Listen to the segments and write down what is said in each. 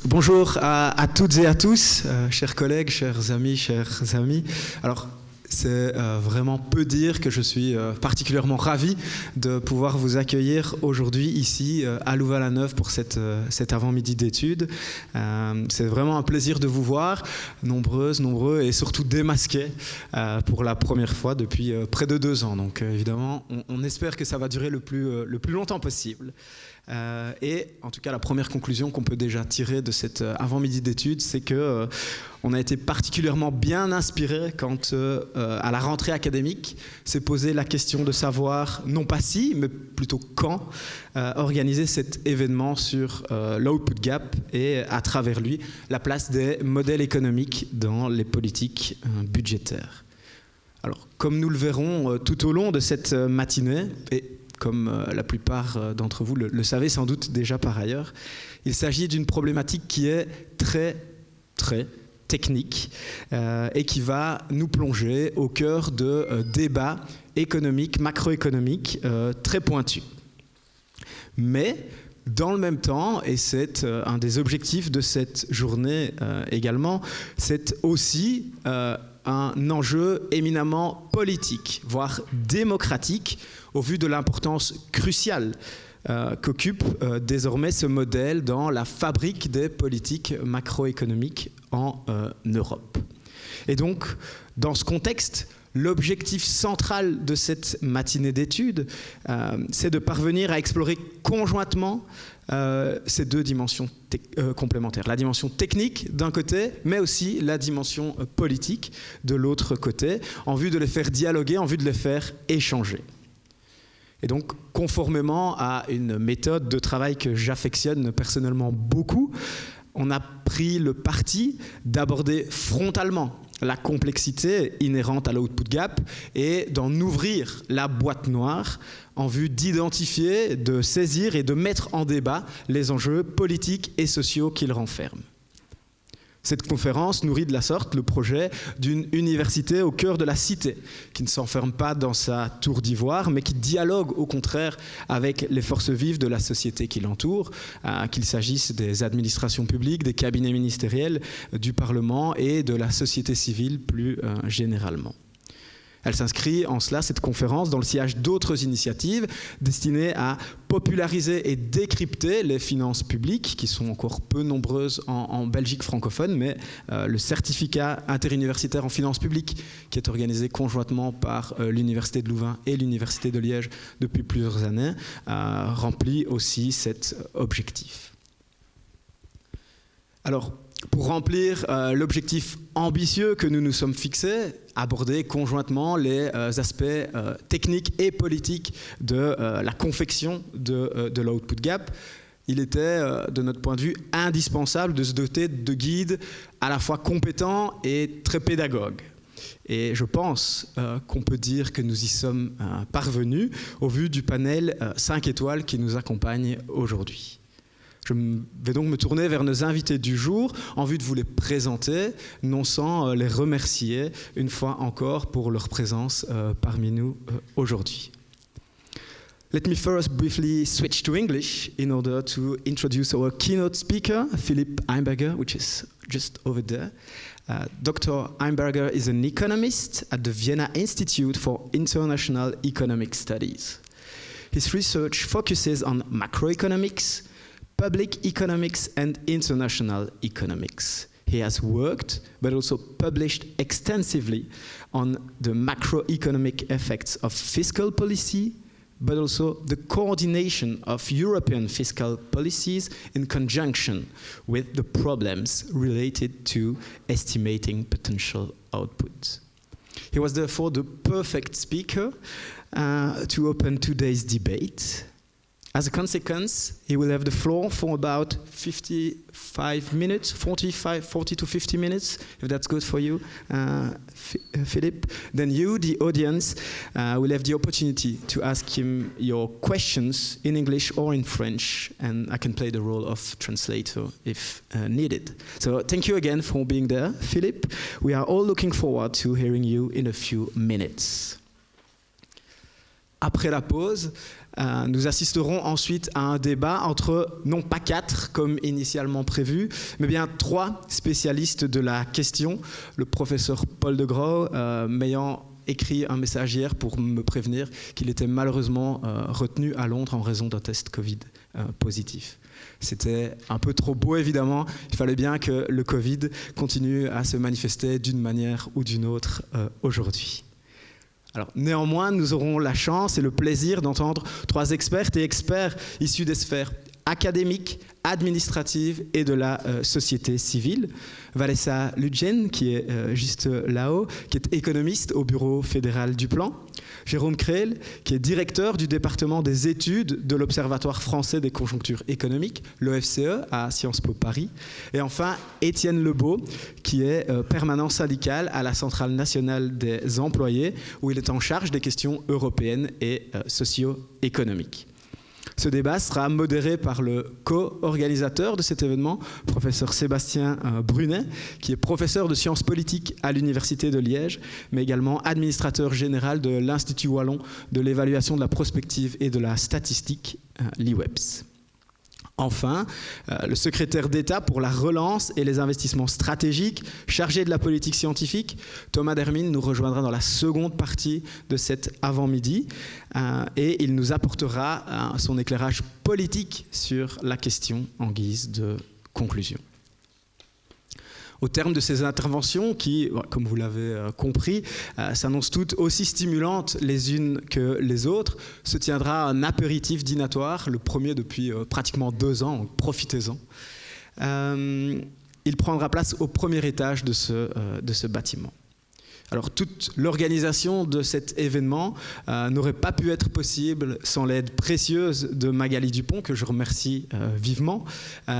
Bonjour à toutes et à tous, chers collègues, chers amis. Alors, c'est vraiment peu dire que je suis particulièrement ravi de pouvoir vous accueillir aujourd'hui ici à Louvain-la-Neuve pour cet avant-midi d'études. C'est vraiment un plaisir de vous voir, nombreuses, nombreux et surtout démasqués pour la première fois depuis près de 2 ans. Donc évidemment, on espère que ça va durer le plus longtemps possible. Et en tout cas, la première conclusion qu'on peut déjà tirer de cet avant-midi d'études, c'est que on a été particulièrement bien inspiré quand, à la rentrée académique, s'est posé la question de savoir, non pas si, mais plutôt quand, organiser cet événement sur l'output gap et, à travers lui, la place des modèles économiques dans les politiques budgétaires. Alors, comme nous le verrons tout au long de cette matinée, et comme la plupart d'entre vous le savez sans doute déjà par ailleurs, il s'agit d'une problématique qui est très, très technique et qui va nous plonger au cœur de débats économiques, macroéconomiques très pointus. Mais dans le même temps, et c'est un des objectifs de cette journée également, c'est aussi un enjeu éminemment politique, voire démocratique, au vu de l'importance cruciale qu'occupe désormais ce modèle dans la fabrique des politiques macroéconomiques en Europe. Et donc, dans ce contexte, l'objectif central de cette matinée d'études, c'est de parvenir à explorer conjointement ces 2 dimensions complémentaires. La dimension technique d'un côté, mais aussi la dimension politique de l'autre côté, en vue de les faire dialoguer, en vue de les faire échanger. Et donc, conformément à une méthode de travail que j'affectionne personnellement beaucoup, on a pris le parti d'aborder frontalement la complexité inhérente à l'output gap et d'en ouvrir la boîte noire en vue d'identifier, de saisir et de mettre en débat les enjeux politiques et sociaux qu'il renferme. Cette conférence nourrit de la sorte le projet d'une université au cœur de la cité, qui ne s'enferme pas dans sa tour d'ivoire, mais qui dialogue au contraire avec les forces vives de la société qui l'entoure, qu'il s'agisse des administrations publiques, des cabinets ministériels, du Parlement et de la société civile plus généralement. Elle s'inscrit en cela, cette conférence, dans le sillage d'autres initiatives destinées à populariser et décrypter les finances publiques, qui sont encore peu nombreuses en Belgique francophone, mais le certificat interuniversitaire en finances publiques, qui est organisé conjointement par l'Université de Louvain et l'Université de Liège depuis plusieurs années, remplit aussi cet objectif. Alors, pour remplir l'objectif ambitieux que nous nous sommes fixés, aborder conjointement les aspects techniques et politiques de la confection de l'output gap, il était, de notre point de vue, indispensable de se doter de guides à la fois compétents et très pédagogues. Et je pense qu'on peut dire que nous y sommes parvenus au vu du panel 5 étoiles qui nous accompagne aujourd'hui. Je vais donc me tourner vers nos invités du jour en vue de vous les présenter, non sans les remercier une fois encore pour leur présence parmi nous aujourd'hui. Let me first briefly switch to English in order to introduce our keynote speaker, Philipp Heimberger, which is just over there. Dr. Heimberger is an economist at the Vienna Institute for International Economic Studies. His research focuses on macroeconomics, public economics and international economics. He has worked, but also published extensively on the macroeconomic effects of fiscal policy, but also the coordination of European fiscal policies in conjunction with the problems related to estimating potential output. He was therefore the perfect speaker to open today's debate. As a consequence, he will have the floor for about 55 minutes, 40 to 50 minutes, if that's good for you, Philipp. Then you, the audience, will have the opportunity to ask him your questions in English or in French, and I can play the role of translator if needed. So thank you again for being there, Philipp. We are all looking forward to hearing you in a few minutes. Après la pause, Nous assisterons ensuite à un débat entre, non pas 4 comme initialement prévu, mais bien 3 spécialistes de la question. Le professeur Paul de Gros m'ayant écrit un message hier pour me prévenir qu'il était malheureusement retenu à Londres en raison d'un test Covid positif. C'était un peu trop beau, évidemment. Il fallait bien que le Covid continue à se manifester d'une manière ou d'une autre aujourd'hui. Alors, néanmoins, nous aurons la chance et le plaisir d'entendre 3 expertes et experts issus des sphères académiques, administratives et de la société civile. Vanessa Ludgen, qui est juste là-haut, qui est économiste au Bureau fédéral du plan. Jérôme Creel, qui est directeur du département des études de l'Observatoire français des conjonctures économiques, l'OFCE, à Sciences Po Paris. Et enfin, Étienne Lebeau, qui est permanent syndical à la Centrale nationale des employés, où il est en charge des questions européennes et socio-économiques. Ce débat sera modéré par le co-organisateur de cet événement, professeur Sébastien Brunet, qui est professeur de sciences politiques à l'Université de Liège, mais également administrateur général de l'Institut wallon de l'évaluation de la prospective et de la statistique, l'IWEPS. Enfin, le secrétaire d'État pour la relance et les investissements stratégiques, chargé de la politique scientifique, Thomas Dermine, nous rejoindra dans la seconde partie de cet avant-midi et il nous apportera son éclairage politique sur la question en guise de conclusion. Au terme de ces interventions qui, comme vous l'avez compris, s'annoncent toutes aussi stimulantes les unes que les autres, se tiendra un apéritif dînatoire, le premier depuis pratiquement 2 ans, donc profitez-en. Il prendra place au premier étage de ce bâtiment. Alors, toute l'organisation de cet événement n'aurait pas pu être possible sans l'aide précieuse de Magali Dupont, que je remercie vivement,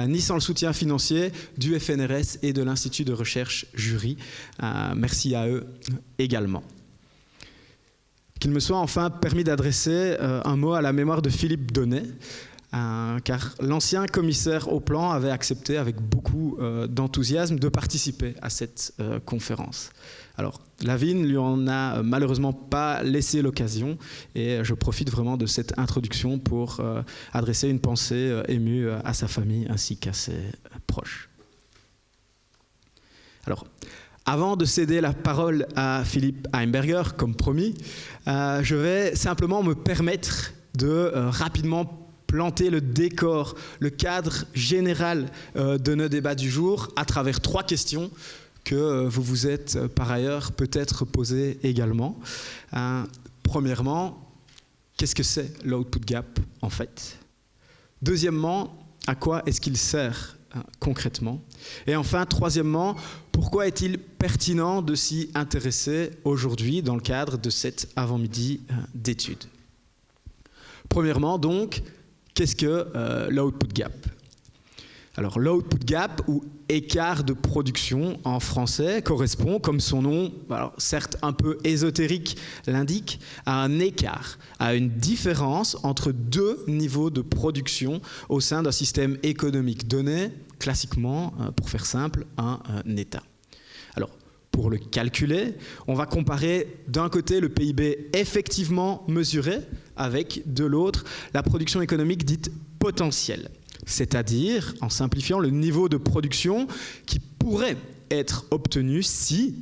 ni sans le soutien financier du FNRS et de l'Institut de recherche Jury. Merci à eux également. Qu'il me soit enfin permis d'adresser un mot à la mémoire de Philippe Donnet, car l'ancien commissaire au plan avait accepté avec beaucoup d'enthousiasme de participer à cette conférence. Alors, la vie ne lui en a malheureusement pas laissé l'occasion et je profite vraiment de cette introduction pour adresser une pensée émue à sa famille ainsi qu'à ses proches. Alors, avant de céder la parole à Philipp Heimberger, comme promis, je vais simplement me permettre de rapidement planter le décor, le cadre général de nos débats du jour à travers 3 questions que vous vous êtes par ailleurs peut-être posées également. Premièrement, qu'est-ce que c'est l'output gap en fait? Deuxièmement, à quoi est-ce qu'il sert concrètement? Et enfin, troisièmement, pourquoi est-il pertinent de s'y intéresser aujourd'hui dans le cadre de cet avant-midi d'études? Premièrement donc, qu'est-ce que l'output gap? Alors l'output gap, ou écart de production en français, correspond, comme son nom, alors certes un peu ésotérique l'indique, à un écart, à une différence entre 2 niveaux de production au sein d'un système économique donné, classiquement, pour faire simple, un État. Alors, pour le calculer, on va comparer d'un côté le PIB effectivement mesuré avec de l'autre la production économique dite potentielle, c'est-à-dire, en simplifiant, le niveau de production qui pourrait être obtenu si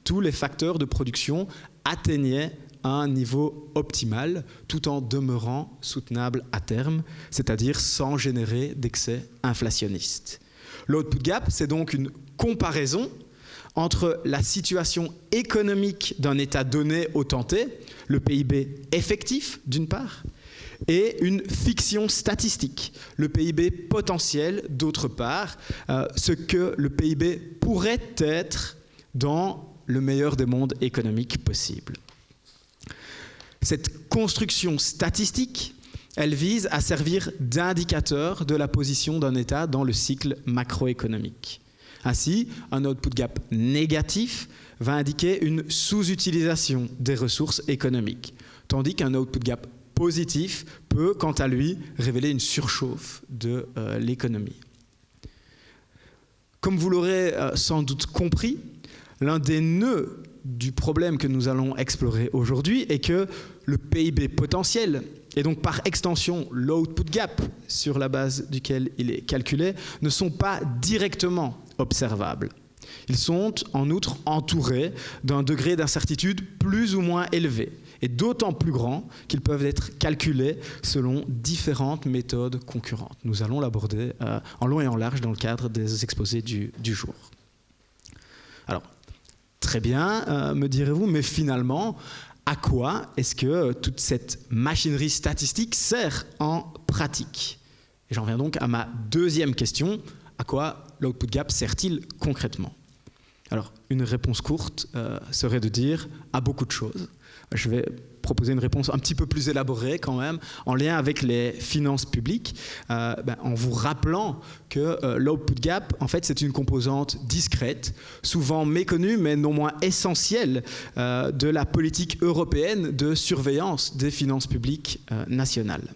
tous les facteurs de production atteignaient un niveau optimal tout en demeurant soutenable à terme, c'est-à-dire sans générer d'excès inflationnistes. L'output gap, c'est donc une comparaison entre la situation économique d'un État donné au temps T, le PIB effectif d'une part, et une fiction statistique, le PIB potentiel d'autre part, ce que le PIB pourrait être dans le meilleur des mondes économiques possibles. Cette construction statistique, elle vise à servir d'indicateur de la position d'un État dans le cycle macroéconomique. Ainsi, un output gap négatif va indiquer une sous-utilisation des ressources économiques, tandis qu'un output gap positif peut, quant à lui, révéler une surchauffe de l'économie. Comme vous l'aurez sans doute compris, l'un des nœuds du problème que nous allons explorer aujourd'hui est que le PIB potentiel et donc par extension l'output gap sur la base duquel il est calculé, ne sont pas directement observables. Ils sont en outre entourés d'un degré d'incertitude plus ou moins élevé, et d'autant plus grand qu'ils peuvent être calculés selon différentes méthodes concurrentes. Nous allons l'aborder en long et en large dans le cadre des exposés du jour. Alors, très bien, me direz-vous, mais finalement, à quoi est-ce que toute cette machinerie statistique sert en pratique? Et j'en viens donc à ma deuxième question. À quoi l'output gap sert-il concrètement? Alors, une réponse courte serait de dire à beaucoup de choses. Je vais proposer une réponse un petit peu plus élaborée quand même, en lien avec les finances publiques, en vous rappelant que l'output gap, en fait, c'est une composante discrète, souvent méconnue, mais non moins essentielle de la politique européenne de surveillance des finances publiques nationales.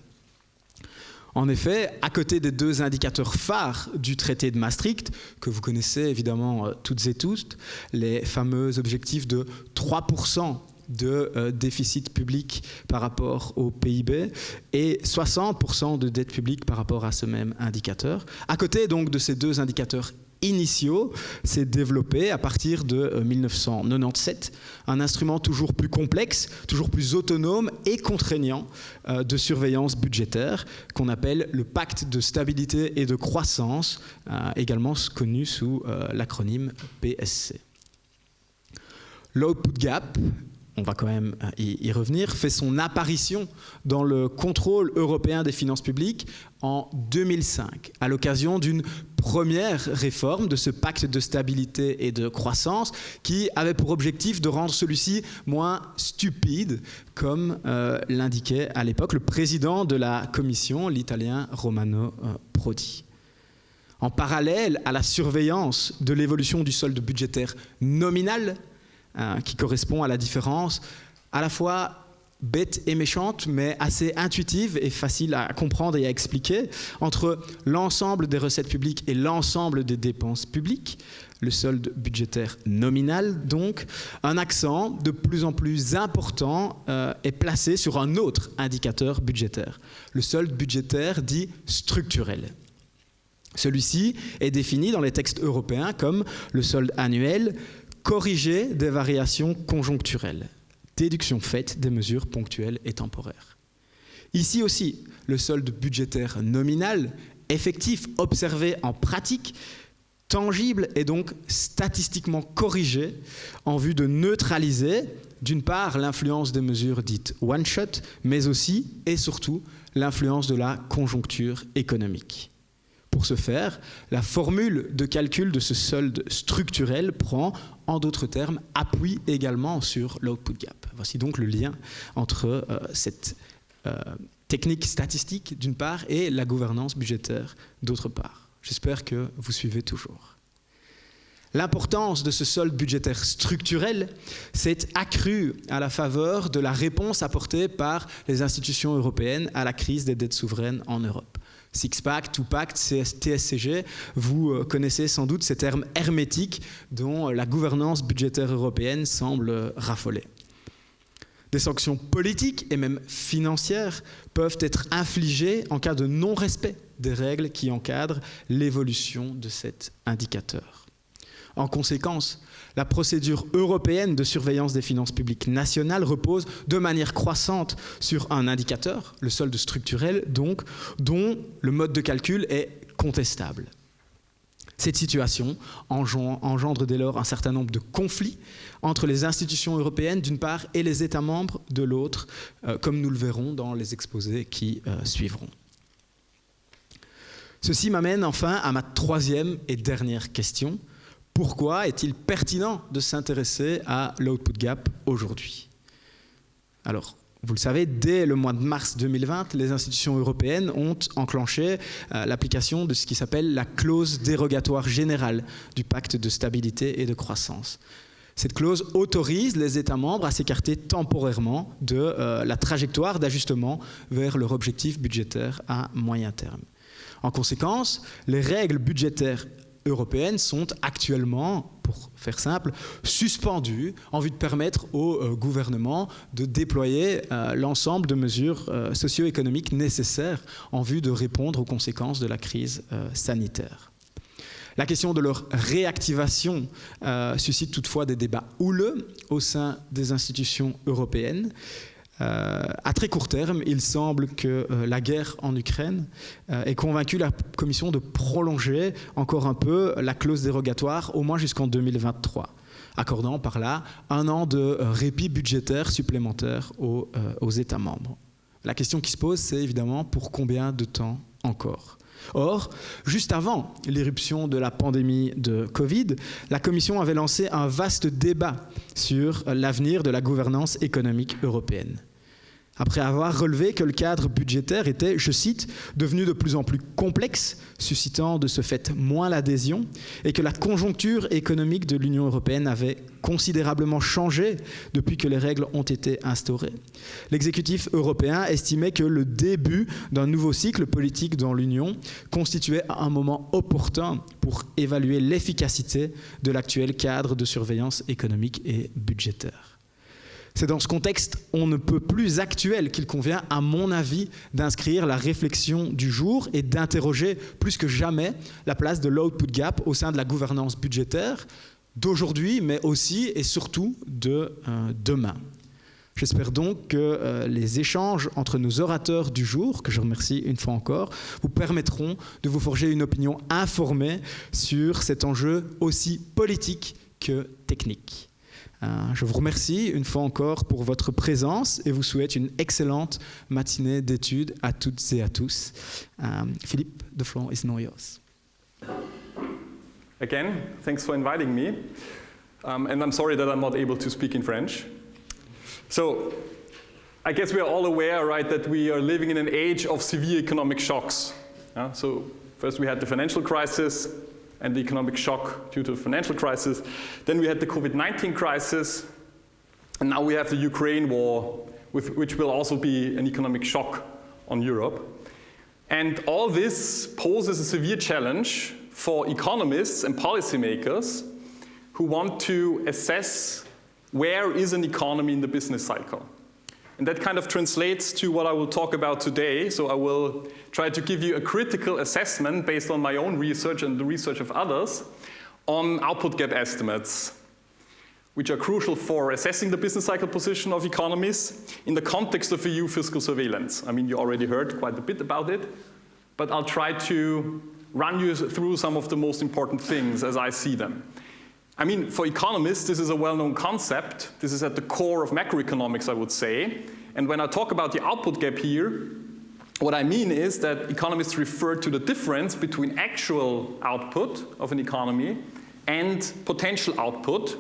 En effet, à côté des deux indicateurs phares du traité de Maastricht, que vous connaissez évidemment toutes et tous, les fameux objectifs de 3% de déficit public par rapport au PIB et 60% de dette publique par rapport à ce même indicateur. À côté donc de ces deux indicateurs initiaux, s'est développé à partir de 1997 un instrument toujours plus complexe, toujours plus autonome et contraignant de surveillance budgétaire qu'on appelle le pacte de stabilité et de croissance, également connu sous l'acronyme PSC. L'output gap, on va quand même y revenir, fait son apparition dans le contrôle européen des finances publiques en 2005, à l'occasion d'une première réforme de ce pacte de stabilité et de croissance qui avait pour objectif de rendre celui-ci moins stupide, comme l'indiquait à l'époque le président de la Commission, l'Italien Romano Prodi. En parallèle à la surveillance de l'évolution du solde budgétaire nominal, qui correspond à la différence à la fois bête et méchante, mais assez intuitive et facile à comprendre et à expliquer, entre l'ensemble des recettes publiques et l'ensemble des dépenses publiques, le solde budgétaire nominal donc, un accent de plus en plus important est placé sur un autre indicateur budgétaire, le solde budgétaire dit structurel. Celui-ci est défini dans les textes européens comme le solde annuel corrigé des variations conjoncturelles, déduction faite des mesures ponctuelles et temporaires. Ici aussi, le solde budgétaire nominal, effectif, observé en pratique, tangible et donc statistiquement corrigé en vue de neutraliser, d'une part, l'influence des mesures dites one-shot, mais aussi et surtout l'influence de la conjoncture économique. Pour ce faire, la formule de calcul de ce solde structurel prend, en d'autres termes, appui également sur l'output gap. Voici donc le lien entre cette technique statistique d'une part et la gouvernance budgétaire d'autre part. J'espère que vous suivez toujours. L'importance de ce solde budgétaire structurel s'est accrue à la faveur de la réponse apportée par les institutions européennes à la crise des dettes souveraines en Europe. Six-pack, two-pack, TSCG, vous connaissez sans doute ces termes hermétiques dont la gouvernance budgétaire européenne semble raffoler. Des sanctions politiques et même financières peuvent être infligées en cas de non-respect des règles qui encadrent l'évolution de cet indicateur. En conséquence, la procédure européenne de surveillance des finances publiques nationales repose de manière croissante sur un indicateur, le solde structurel donc, dont le mode de calcul est contestable. Cette situation engendre dès lors un certain nombre de conflits entre les institutions européennes d'une part et les États membres de l'autre, comme nous le verrons dans les exposés qui suivront. Ceci m'amène enfin à ma troisième et dernière question. Pourquoi est-il pertinent de s'intéresser à l'output gap aujourd'hui? Alors, vous le savez, dès le mois de mars 2020, les institutions européennes ont enclenché l'application de ce qui s'appelle la clause dérogatoire générale du pacte de stabilité et de croissance. Cette clause autorise les États membres à s'écarter temporairement de la trajectoire d'ajustement vers leur objectif budgétaire à moyen terme. En conséquence, les règles budgétaires européennes sont actuellement, pour faire simple, suspendu en vue de permettre au gouvernement de déployer l'ensemble de mesures socio-économiques nécessaires en vue de répondre aux conséquences de la crise sanitaire. La question de leur réactivation suscite toutefois des débats houleux au sein des institutions européennes. À très court terme, il semble que la guerre en Ukraine ait convaincu la Commission de prolonger encore un peu la clause dérogatoire, au moins jusqu'en 2023, accordant par là un an de répit budgétaire supplémentaire aux États membres. La question qui se pose, c'est évidemment pour combien de temps encore ? Or, juste avant l'irruption de la pandémie de Covid, la Commission avait lancé un vaste débat sur l'avenir de la gouvernance économique européenne. Après avoir relevé que le cadre budgétaire était, je cite, devenu de plus en plus complexe, suscitant de ce fait moins l'adhésion, et que la conjoncture économique de l'Union européenne avait considérablement changé depuis que les règles ont été instaurées. L'exécutif européen estimait que le début d'un nouveau cycle politique dans l'Union constituait un moment opportun pour évaluer l'efficacité de l'actuel cadre de surveillance économique et budgétaire. C'est dans ce contexte on ne peut plus actuel qu'il convient, à mon avis, d'inscrire la réflexion du jour et d'interroger plus que jamais la place de l'output gap au sein de la gouvernance budgétaire d'aujourd'hui, mais aussi et surtout de demain. J'espère donc que les échanges entre nos orateurs du jour, que je remercie une fois encore, vous permettront de vous forger une opinion informée sur cet enjeu aussi politique que technique. Je vous remercie une fois encore pour votre présence et vous souhaite une excellente matinée d'études à toutes et à tous. Philipp, the floor is now yours. Again, thanks for inviting me. And I'm sorry that I'm not able to speak in French. So, I guess we are all aware, right, that we are living in an age of severe economic shocks. So, first we had the financial crisis and the economic shock due to the financial crisis. Then we had the COVID-19 crisis, and now we have the Ukraine war, which will also be an economic shock on Europe. And all this poses a severe challenge for economists and policymakers who want to assess where is an economy in the business cycle. And that kind of translates to what I will talk about today. So I will try to give you a critical assessment based on my own research and the research of others on output gap estimates, which are crucial for assessing the business cycle position of economies in the context of EU fiscal surveillance. I mean, you already heard quite a bit about it, but I'll try to run you through some of the most important things as I see them. I mean, for economists, this is a well-known concept. This is at the core of macroeconomics, I would say. And when I talk about the output gap here, what I mean is that economists refer to the difference between actual output of an economy and potential output,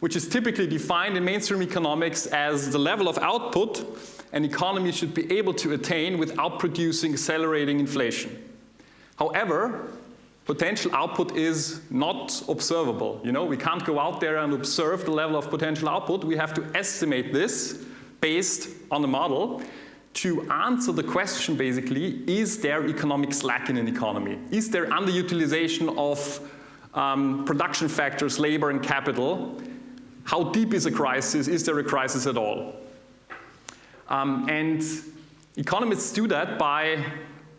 which is typically defined in mainstream economics as the level of output an economy should be able to attain without producing accelerating inflation. However, potential output is not observable. You know, we can't go out there and observe the level of potential output. We have to estimate this based on a model to answer the question, basically, is there economic slack in an economy? Is there underutilization of production factors, labor and capital? How deep is a crisis? Is there a crisis at all? And economists do that by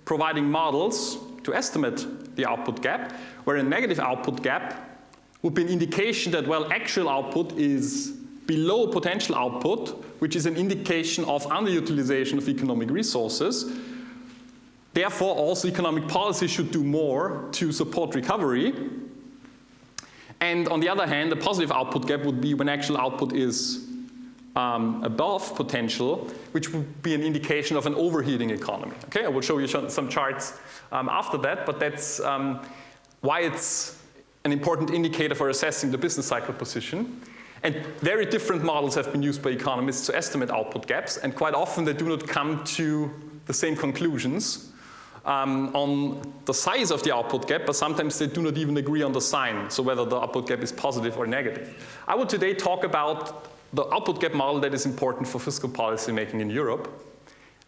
providing models to estimate the output gap, where a negative output gap would be an indication that, well, actual output is below potential output, which is an indication of underutilization of economic resources. Therefore, also economic policy should do more to support recovery. And on the other hand, the positive output gap would be when actual output is above potential, which would be an indication of an overheating economy. Okay, I will show you some charts after that, but that's why it's an important indicator for assessing the business cycle position. And very different models have been used by economists to estimate output gaps, and quite often they do not come to the same conclusions on the size of the output gap, but sometimes they do not even agree on the sign, so whether the output gap is positive or negative. I will today talk about the output gap model that is important for fiscal policy making in Europe.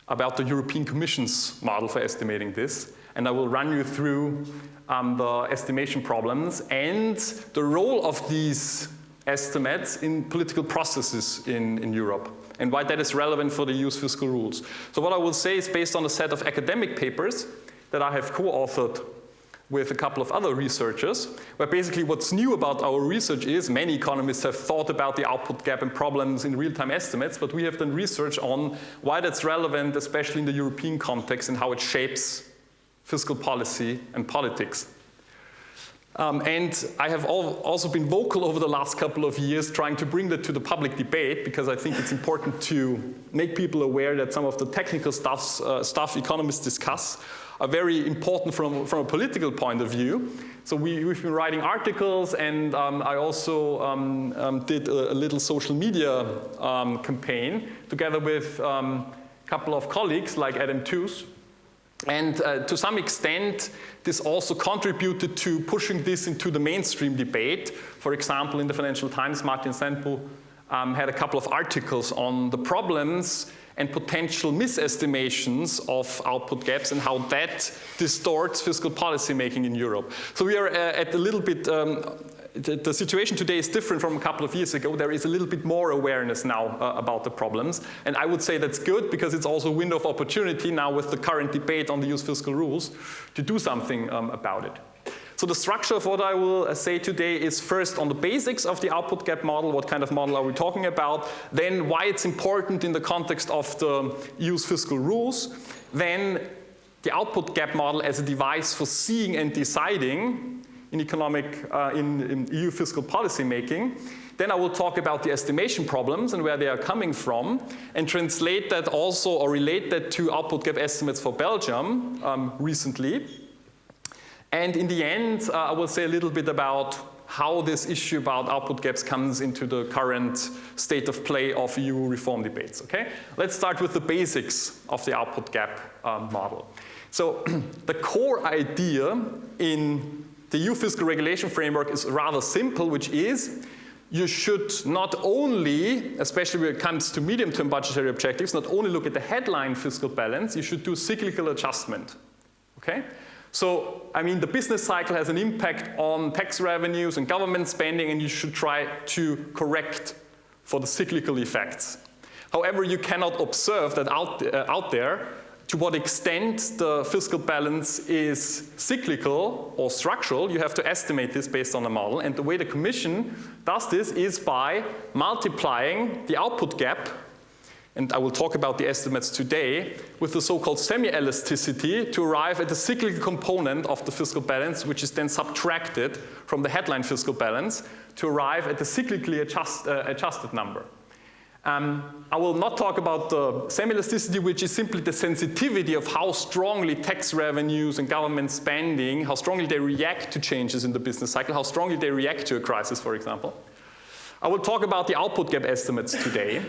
about the European Commission's model for estimating this, and I will run you through the estimation problems and the role of these estimates in political processes in Europe, and why that is relevant for the EU's fiscal rules. So what I will say is based on a set of academic papers that I have co-authored with a couple of other researchers, where basically what's new about our research is many economists have thought about the output gap and problems in real-time estimates, but we have done research on why that's relevant, especially in the European context, and how it shapes fiscal policy and politics. And I have also been vocal over the last couple of years trying to bring that to the public debate, because I think it's important to make people aware that some of the technical stuff economists discuss are very important from a political point of view. So we've been writing articles, and I also did a little social media campaign together with a couple of colleagues like Adam Tooze. And to some extent, this also contributed to pushing this into the mainstream debate. For example, in the Financial Times, Martin Sandbu had a couple of articles on the problems and potential misestimations of output gaps and how that distorts fiscal policy making in Europe. So we are at a little bit, the situation today is different from a couple of years ago. There is a little bit more awareness now about the problems. And I would say that's good, because it's also a window of opportunity now with the current debate on the EU's fiscal rules to do something about it. So the structure of what I will say today is first on the basics of the output gap model, what kind of model are we talking about, then why it's important in the context of the EU's fiscal rules, then the output gap model as a device for seeing and deciding in in EU fiscal policy making. Then I will talk about the estimation problems and where they are coming from, and translate that also, or relate that to output gap estimates for Belgium recently. And in the end, I will say a little bit about how this issue about output gaps comes into the current state of play of EU reform debates, okay? Let's start with the basics of the output gap model. So the core idea in the EU fiscal regulation framework is rather simple, which is you should not only, especially when it comes to medium-term budgetary objectives, not only look at the headline fiscal balance, you should do cyclical adjustment, okay? So, I mean, the business cycle has an impact on tax revenues and government spending, and you should try to correct for the cyclical effects. However, you cannot observe that out there to what extent the fiscal balance is cyclical or structural. You have to estimate this based on a model, and the way the Commission does this is by multiplying the output gap, and I will talk about the estimates today, with the so-called semi-elasticity to arrive at the cyclical component of the fiscal balance, which is then subtracted from the headline fiscal balance to arrive at the cyclically adjusted number. I will not talk about the semi-elasticity, which is simply the sensitivity of how strongly tax revenues and government spending, how strongly they react to changes in the business cycle, how strongly they react to a crisis, for example. I will talk about the output gap estimates today.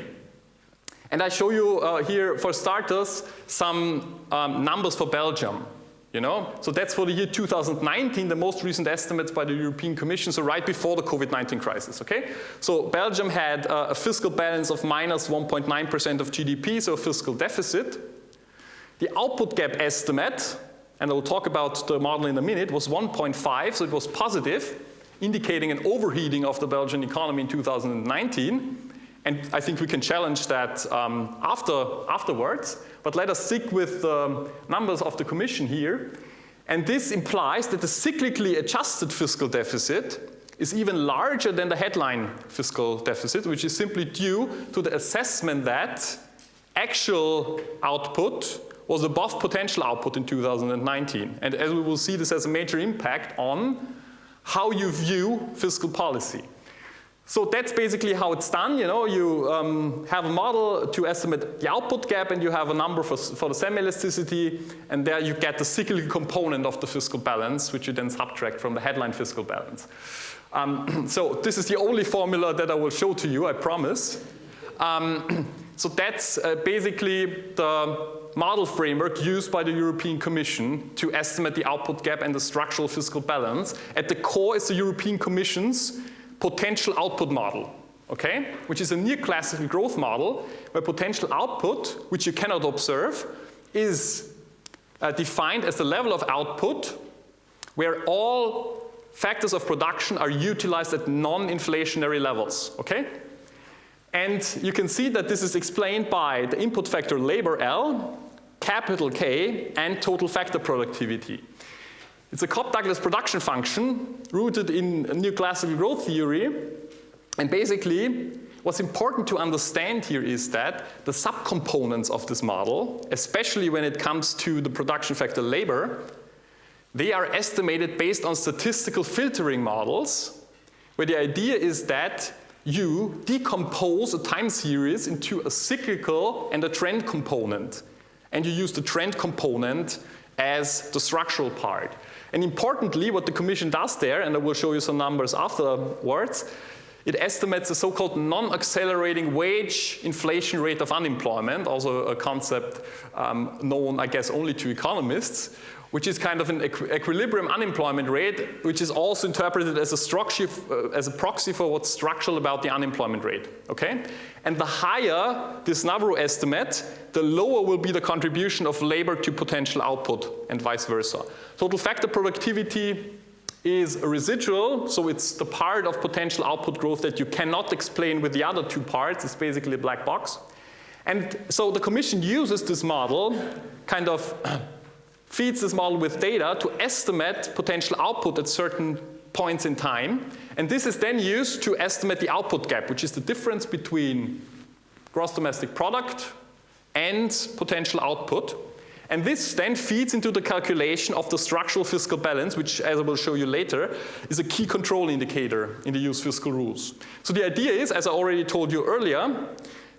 And I show you here, for starters, some numbers for Belgium. You know? So that's for the year 2019, the most recent estimates by the European Commission, so right before the COVID-19 crisis, okay? So Belgium had a fiscal balance of minus 1.9% of GDP, so a fiscal deficit. The output gap estimate, and I will talk about the model in a minute, was 1.5, so it was positive, indicating an overheating of the Belgian economy in 2019. And I think we can challenge that afterwards, but let us stick with the numbers of the Commission here. And this implies that the cyclically adjusted fiscal deficit is even larger than the headline fiscal deficit, which is simply due to the assessment that actual output was above potential output in 2019. And as we will see, this has a major impact on how you view fiscal policy. So that's basically how it's done. You know, you have a model to estimate the output gap, and you have a number for the semi-elasticity, and there you get the cyclical component of the fiscal balance, which you then subtract from the headline fiscal balance. So this is the only formula that I will show to you, I promise. So that's basically the model framework used by the European Commission to estimate the output gap and the structural fiscal balance. At the core is the European Commission's potential output model, okay, which is a neoclassical growth model where potential output, which you cannot observe, is defined as the level of output where all factors of production are utilized at non-inflationary levels, okay? And you can see that this is explained by the input factor labor L, capital K, and total factor productivity. It's a Cobb-Douglas production function rooted in neoclassical growth theory. And basically, what's important to understand here is that the subcomponents of this model, especially when it comes to the production factor labor, they are estimated based on statistical filtering models, where the idea is that you decompose a time series into a cyclical and a trend component. And you use the trend component as the structural part. And importantly, what the Commission does there, and I will show you some numbers afterwards, it estimates the so-called non-accelerating wage inflation rate of unemployment, also a concept known, I guess, only to economists, which is kind of an equilibrium unemployment rate, which is also interpreted as a proxy for what's structural about the unemployment rate, okay? And the higher this Navarro estimate, the lower will be the contribution of labor to potential output, and vice versa. Total factor productivity is a residual, so it's the part of potential output growth that you cannot explain with the other two parts. It's basically a black box. And so the Commission uses this model, kind of feeds this model with data to estimate potential output at certain points in time. And this is then used to estimate the output gap, which is the difference between gross domestic product and potential output. And this then feeds into the calculation of the structural fiscal balance, which, as I will show you later, is a key control indicator in the use fiscal rules. So the idea is, as I already told you earlier,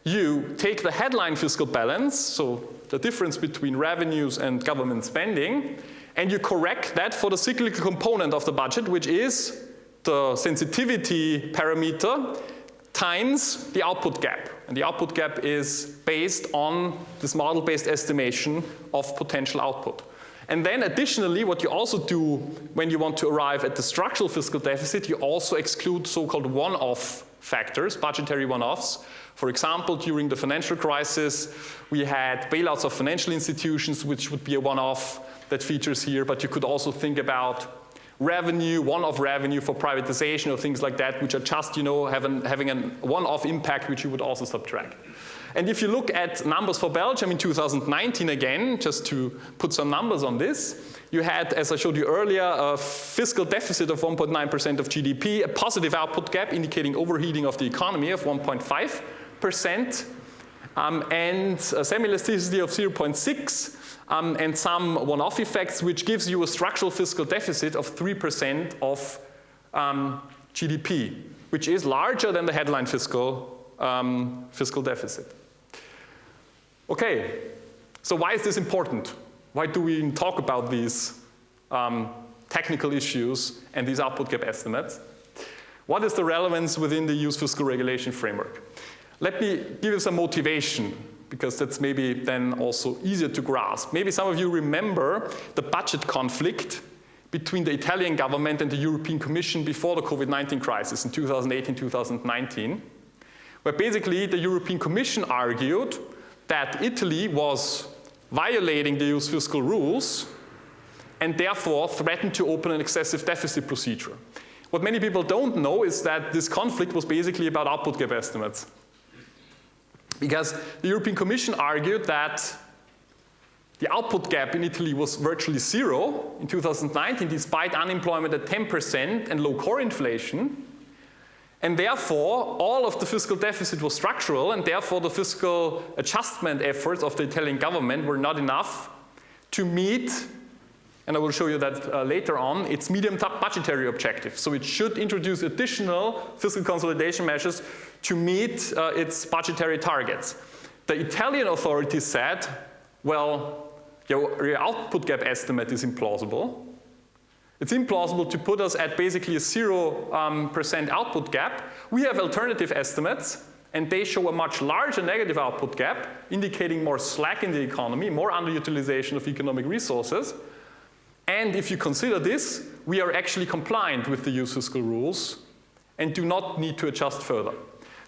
you take the headline fiscal balance, so the difference between revenues and government spending, and you correct that for the cyclical component of the budget, which is the sensitivity parameter times the output gap. And the output gap is based on this model-based estimation of potential output. And then additionally, what you also do when you want to arrive at the structural fiscal deficit, you also exclude so-called one-off factors, budgetary one-offs. For example, during the financial crisis, we had bailouts of financial institutions, which would be a one-off that features here, but you could also think about revenue, one-off revenue for privatization or things like that, which are just, having a one-off impact, which you would also subtract. And if you look at numbers for Belgium in 2019 again, just to put some numbers on this, you had, as I showed you earlier, a fiscal deficit of 1.9% of GDP, a positive output gap indicating overheating of the economy of 1.5%, and a semi-elasticity of 0.6, and some one-off effects, which gives you a structural fiscal deficit of 3% of GDP, which is larger than the headline fiscal deficit. Okay, so why is this important? Why do we even talk about these technical issues and these output gap estimates? What is the relevance within the use fiscal regulation framework? Let me give you some motivation, because that's maybe then also easier to grasp. Maybe some of you remember the budget conflict between the Italian government and the European Commission before the COVID-19 crisis in 2018-2019, where basically the European Commission argued that Italy was violating the use fiscal rules and therefore threatened to open an excessive deficit procedure. What many people don't know is that this conflict was basically about output gap estimates. Because the European Commission argued that the output gap in Italy was virtually zero in 2019, despite unemployment at 10% and low core inflation. And therefore, all of the fiscal deficit was structural, and therefore the fiscal adjustment efforts of the Italian government were not enough to meet, and I will show you that later on, its medium-term budgetary objective. So it should introduce additional fiscal consolidation measures to meet its budgetary targets. The Italian authorities said, well, your output gap estimate is implausible. It's implausible to put us at basically a 0% output gap. We have alternative estimates, and they show a much larger negative output gap, indicating more slack in the economy, more underutilization of economic resources. And if you consider this, we are actually compliant with the use fiscal rules and do not need to adjust further.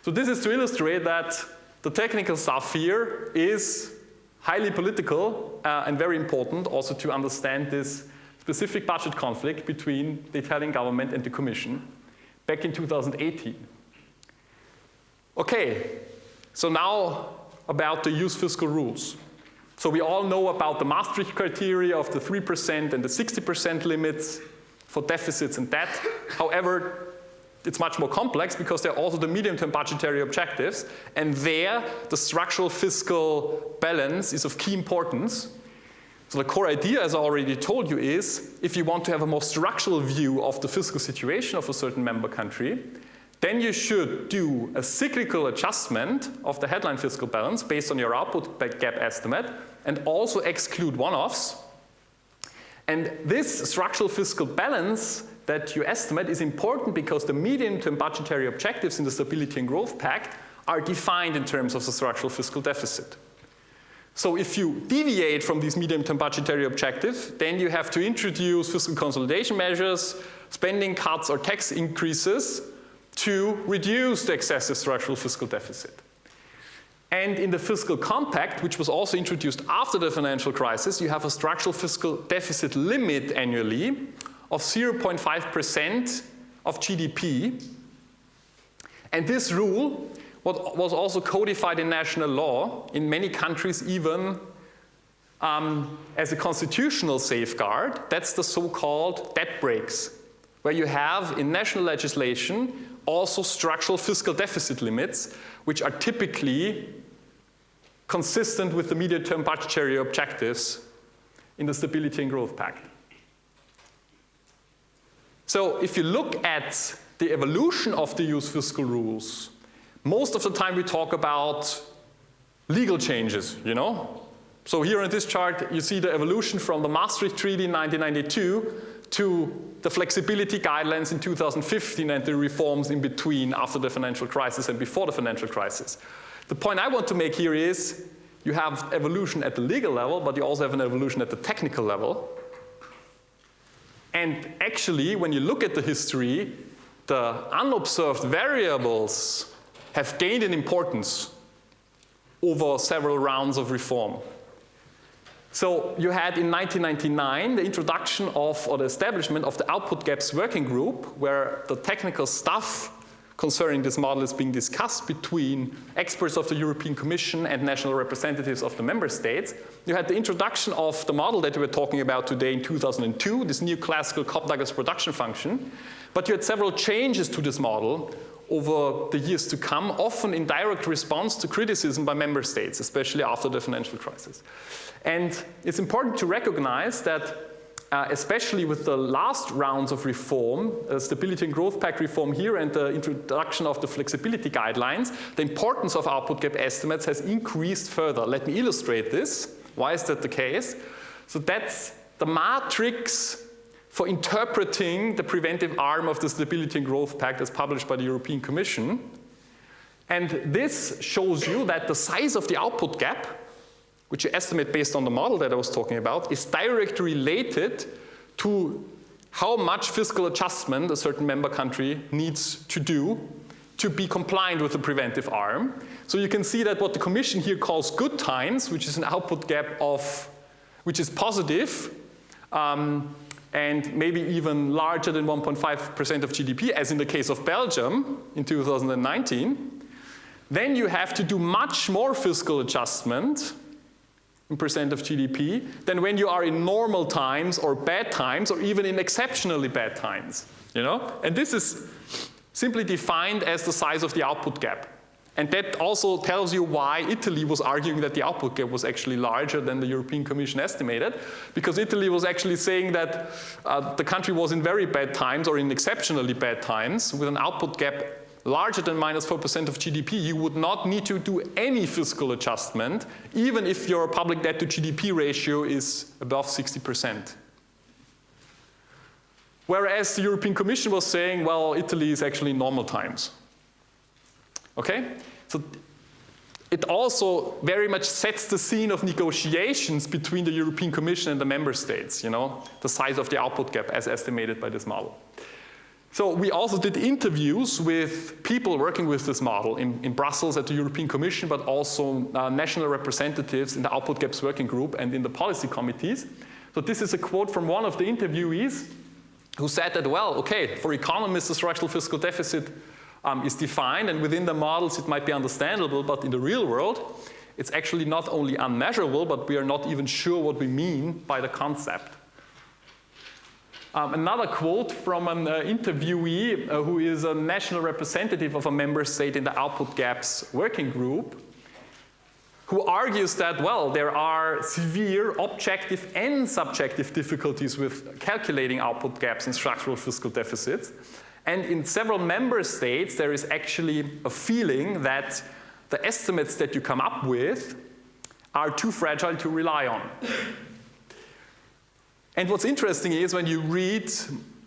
So this is to illustrate that the technical stuff here is highly political and very important also to understand this specific budget conflict between the Italian government and the Commission back in 2018. Okay, so now about the use fiscal rules. So we all know about the Maastricht criteria of the 3% and the 60% limits for deficits and debt. However, it's much more complex because there are also the medium-term budgetary objectives, and there the structural fiscal balance is of key importance. So the core idea, as I already told you, is if you want to have a more structural view of the fiscal situation of a certain member country, then you should do a cyclical adjustment of the headline fiscal balance based on your output gap estimate and also exclude one-offs. And this structural fiscal balance that you estimate is important because the medium-term budgetary objectives in the Stability and Growth Pact are defined in terms of the structural fiscal deficit. So if you deviate from these medium-term budgetary objectives, then you have to introduce fiscal consolidation measures, spending cuts, or tax increases to reduce the excessive structural fiscal deficit. And in the fiscal compact, which was also introduced after the financial crisis, you have a structural fiscal deficit limit annually of 0.5% of GDP. And this rule was also codified in national law, in many countries even as a constitutional safeguard. That's the so-called debt breaks, where you have in national legislation also structural fiscal deficit limits, which are typically consistent with the medium-term budgetary objectives in the Stability and Growth Pact. So if you look at the evolution of the use fiscal rules, most of the time we talk about legal changes, you know? So here on this chart, you see the evolution from the Maastricht Treaty in 1992 to the flexibility guidelines in 2015 and the reforms in between after the financial crisis and before the financial crisis. The point I want to make here is you have evolution at the legal level, but you also have an evolution at the technical level. And actually, when you look at the history, the unobserved variables have gained in importance over several rounds of reform. So you had in 1999 the introduction of, or the establishment of the output gaps working group, where the technical stuff concerning this model is being discussed between experts of the European Commission and national representatives of the member states. You had the introduction of the model that we were talking about today in 2002, this new classical Cobb-Douglas production function. But you had several changes to this model over the years to come, often in direct response to criticism by member states, especially after the financial crisis. And it's important to recognize that especially with the last rounds of reform, Stability and Growth Pact reform here and the introduction of the flexibility guidelines, the importance of output gap estimates has increased further. Let me illustrate this. Why is that the case? So that's the matrix for interpreting the preventive arm of the Stability and Growth Pact as published by the European Commission. And this shows you that the size of the output gap, which you estimate based on the model that I was talking about, is directly related to how much fiscal adjustment a certain member country needs to do to be compliant with the preventive arm. So you can see that what the Commission here calls good times, which is an output gap of, which is positive, and maybe even larger than 1.5% of GDP, as in the case of Belgium in 2019, then you have to do much more fiscal adjustment in percent of GDP than when you are in normal times or bad times or even in exceptionally bad times, you know? And this is simply defined as the size of the output gap. And that also tells you why Italy was arguing that the output gap was actually larger than the European Commission estimated, because Italy was actually saying that the country was in very bad times or in exceptionally bad times with an output gap larger than minus 4% of GDP, you would not need to do any fiscal adjustment, even if your public debt to GDP ratio is above 60%. Whereas the European Commission was saying, well, Italy is actually in normal times. Okay? So it also very much sets the scene of negotiations between the European Commission and the member states, you know, the size of the output gap as estimated by this model. So we also did interviews with people working with this model in Brussels at the European Commission, but also national representatives in the output gaps working group and in the policy committees. So this is a quote from one of the interviewees who said that, well, okay, for economists, the structural fiscal deficit is defined, and within the models it might be understandable, but in the real world, it's actually not only unmeasurable, but we are not even sure what we mean by the concept. Another quote from an interviewee who is a national representative of a member state in the output gaps working group, who argues that, well, there are severe objective and subjective difficulties with calculating output gaps and structural fiscal deficits. And in several member states, there is actually a feeling that the estimates that you come up with are too fragile to rely on. And what's interesting is when you read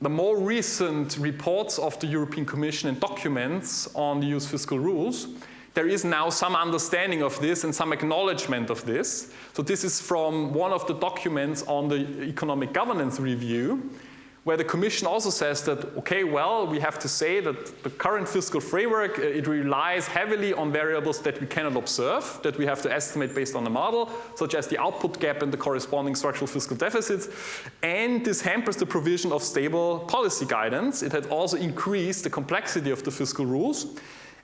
the more recent reports of the European Commission and documents on the EU's fiscal rules, there is now some understanding of this and some acknowledgement of this. So this is from one of the documents on the economic governance review, where the Commission also says that, okay, well, we have to say that the current fiscal framework, it relies heavily on variables that we cannot observe, that we have to estimate based on the model, such as the output gap and the corresponding structural fiscal deficits. And this hampers the provision of stable policy guidance. It has also increased the complexity of the fiscal rules.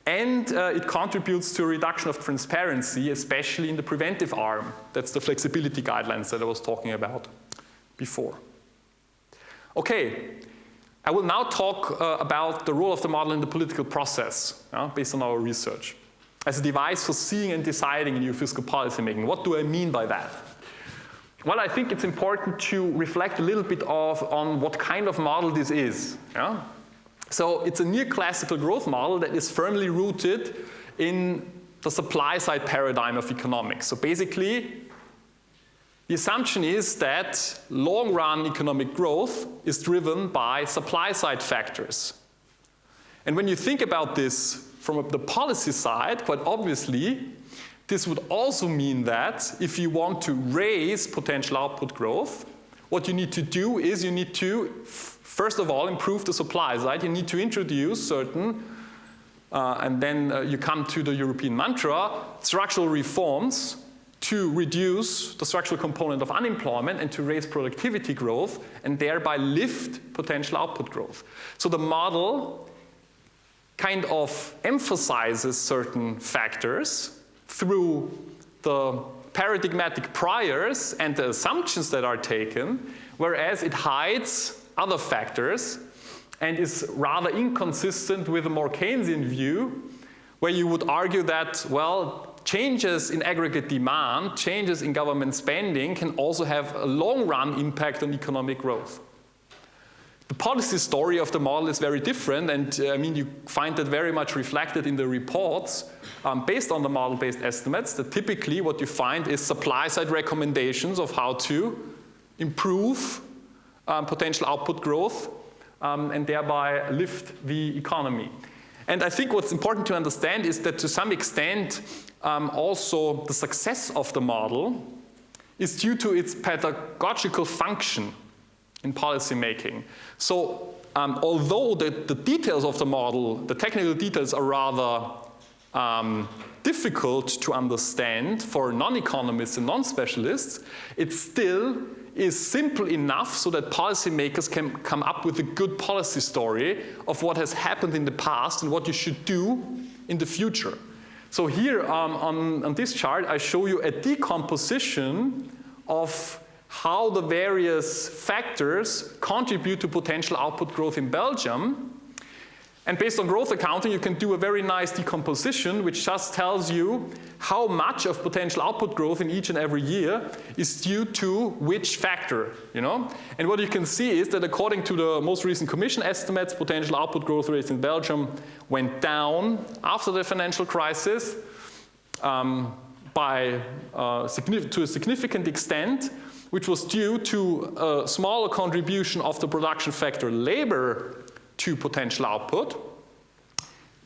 And it contributes to a reduction of transparency, especially in the preventive arm. That's the flexibility guidelines that I was talking about before. Okay, I will now talk about the role of the model in the political process, based on our research, as a device for seeing and deciding in EU fiscal policy making. What do I mean by that? Well, I think it's important to reflect a little bit on what kind of model this is. Yeah? So it's a neoclassical growth model that is firmly rooted in the supply-side paradigm of economics. So basically, the assumption is that long-run economic growth is driven by supply-side factors. And when you think about this from the policy side, quite obviously, this would also mean that if you want to raise potential output growth, what you need to do is you need to, first of all, improve the supply side. You need to introduce certain, and then you come to the European mantra, structural reforms to reduce the structural component of unemployment and to raise productivity growth and thereby lift potential output growth. So the model kind of emphasizes certain factors through the paradigmatic priors and the assumptions that are taken, whereas it hides other factors and is rather inconsistent with a more Keynesian view, where you would argue that, well, changes in aggregate demand, changes in government spending can also have a long-run impact on economic growth. The policy story of the model is very different, and I mean, you find that very much reflected in the reports based on the model-based estimates, that typically what you find is supply-side recommendations of how to improve potential output growth and thereby lift the economy. And I think what's important to understand is that to some extent also the success of the model is due to its pedagogical function in policy making. So although the details of the model, the technical details are rather difficult to understand for non-economists and non-specialists, it still is simple enough so that policymakers can come up with a good policy story of what has happened in the past and what you should do in the future. So here on this chart, I show you a decomposition of how the various factors contribute to potential output growth in Belgium. And based on growth accounting, you can do a very nice decomposition, which just tells you how much of potential output growth in each and every year is due to which factor, you know? And what you can see is that according to the most recent Commission estimates, potential output growth rates in Belgium went down after the financial crisis to a significant extent, which was due to a smaller contribution of the production factor labor to potential output,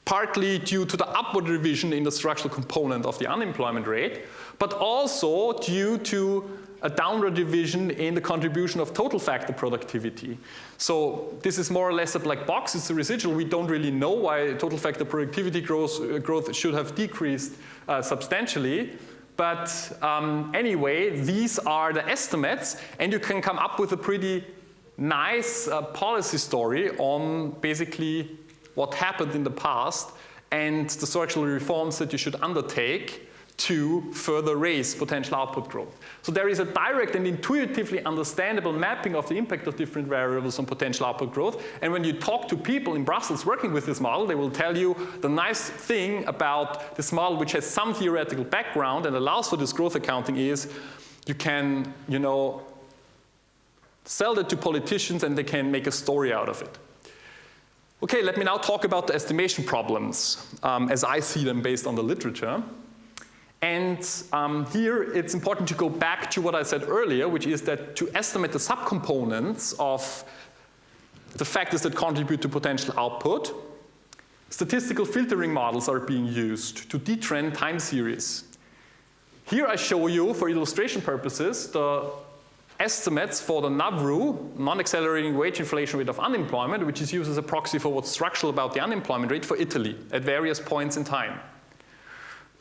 partly due to the upward revision in the structural component of the unemployment rate, but also due to a downward revision in the contribution of total factor productivity. So this is more or less a black box. It's a residual. We don't really know why total factor productivity growth should have decreased substantially. But anyway, these are the estimates, and you can come up with a pretty nice policy story on basically what happened in the past and the structural reforms that you should undertake to further raise potential output growth. So there is a direct and intuitively understandable mapping of the impact of different variables on potential output growth. And when you talk to people in Brussels working with this model, they will tell you the nice thing about this model, which has some theoretical background and allows for this growth accounting, is you can, sell that to politicians and they can make a story out of it. Okay, let me now talk about the estimation problems as I see them based on the literature. And here it's important to go back to what I said earlier, which is that to estimate the subcomponents of the factors that contribute to potential output, statistical filtering models are being used to detrend time series. Here I show you, for illustration purposes, the estimates for the NAVRU, non-accelerating wage inflation rate of unemployment, which is used as a proxy for what's structural about the unemployment rate for Italy at various points in time.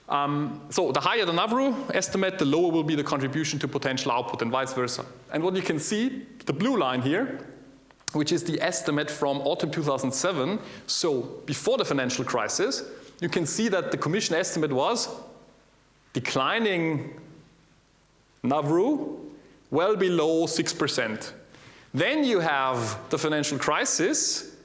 So the higher the NAVRU estimate, the lower will be the contribution to potential output and vice versa. And what you can see, the blue line here, which is the estimate from autumn 2007, so before the financial crisis, you can see that the Commission estimate was declining NAVRU well below 6%. Then you have the financial crisis,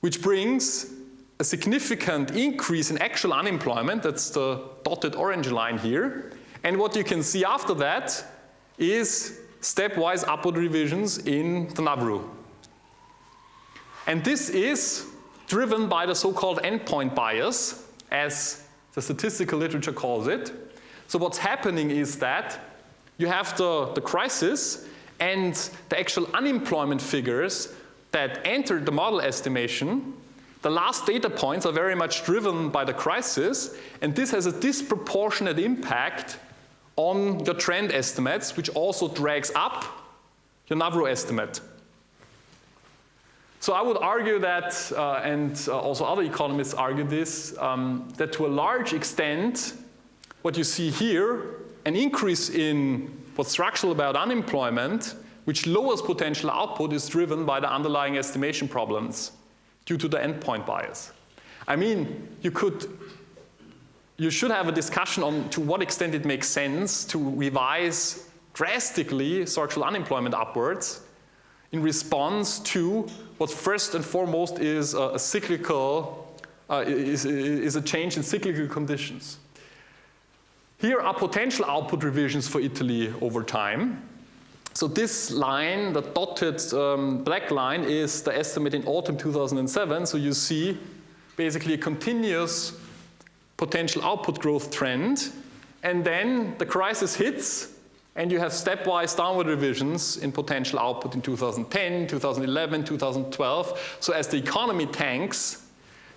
which brings a significant increase in actual unemployment. That's the dotted orange line here. And what you can see after that is stepwise upward revisions in the NAVRU. And this is driven by the so-called endpoint bias, as the statistical literature calls it. So what's happening is that you have the crisis and the actual unemployment figures that entered the model estimation. The last data points are very much driven by the crisis, and this has a disproportionate impact on your trend estimates, which also drags up your NAVRU estimate. So I would argue that, and also other economists argue this, that to a large extent, what you see here, an increase in what's structural about unemployment, which lowers potential output, is driven by the underlying estimation problems due to the endpoint bias. I mean, you should have a discussion on to what extent it makes sense to revise drastically structural unemployment upwards in response to what first and foremost is a cyclical, is a change in cyclical conditions. Here are potential output revisions for Italy over time. So this line, the dotted black line, is the estimate in autumn 2007. So you see basically a continuous potential output growth trend. And then the crisis hits, and you have stepwise downward revisions in potential output in 2010, 2011, 2012. So as the economy tanks,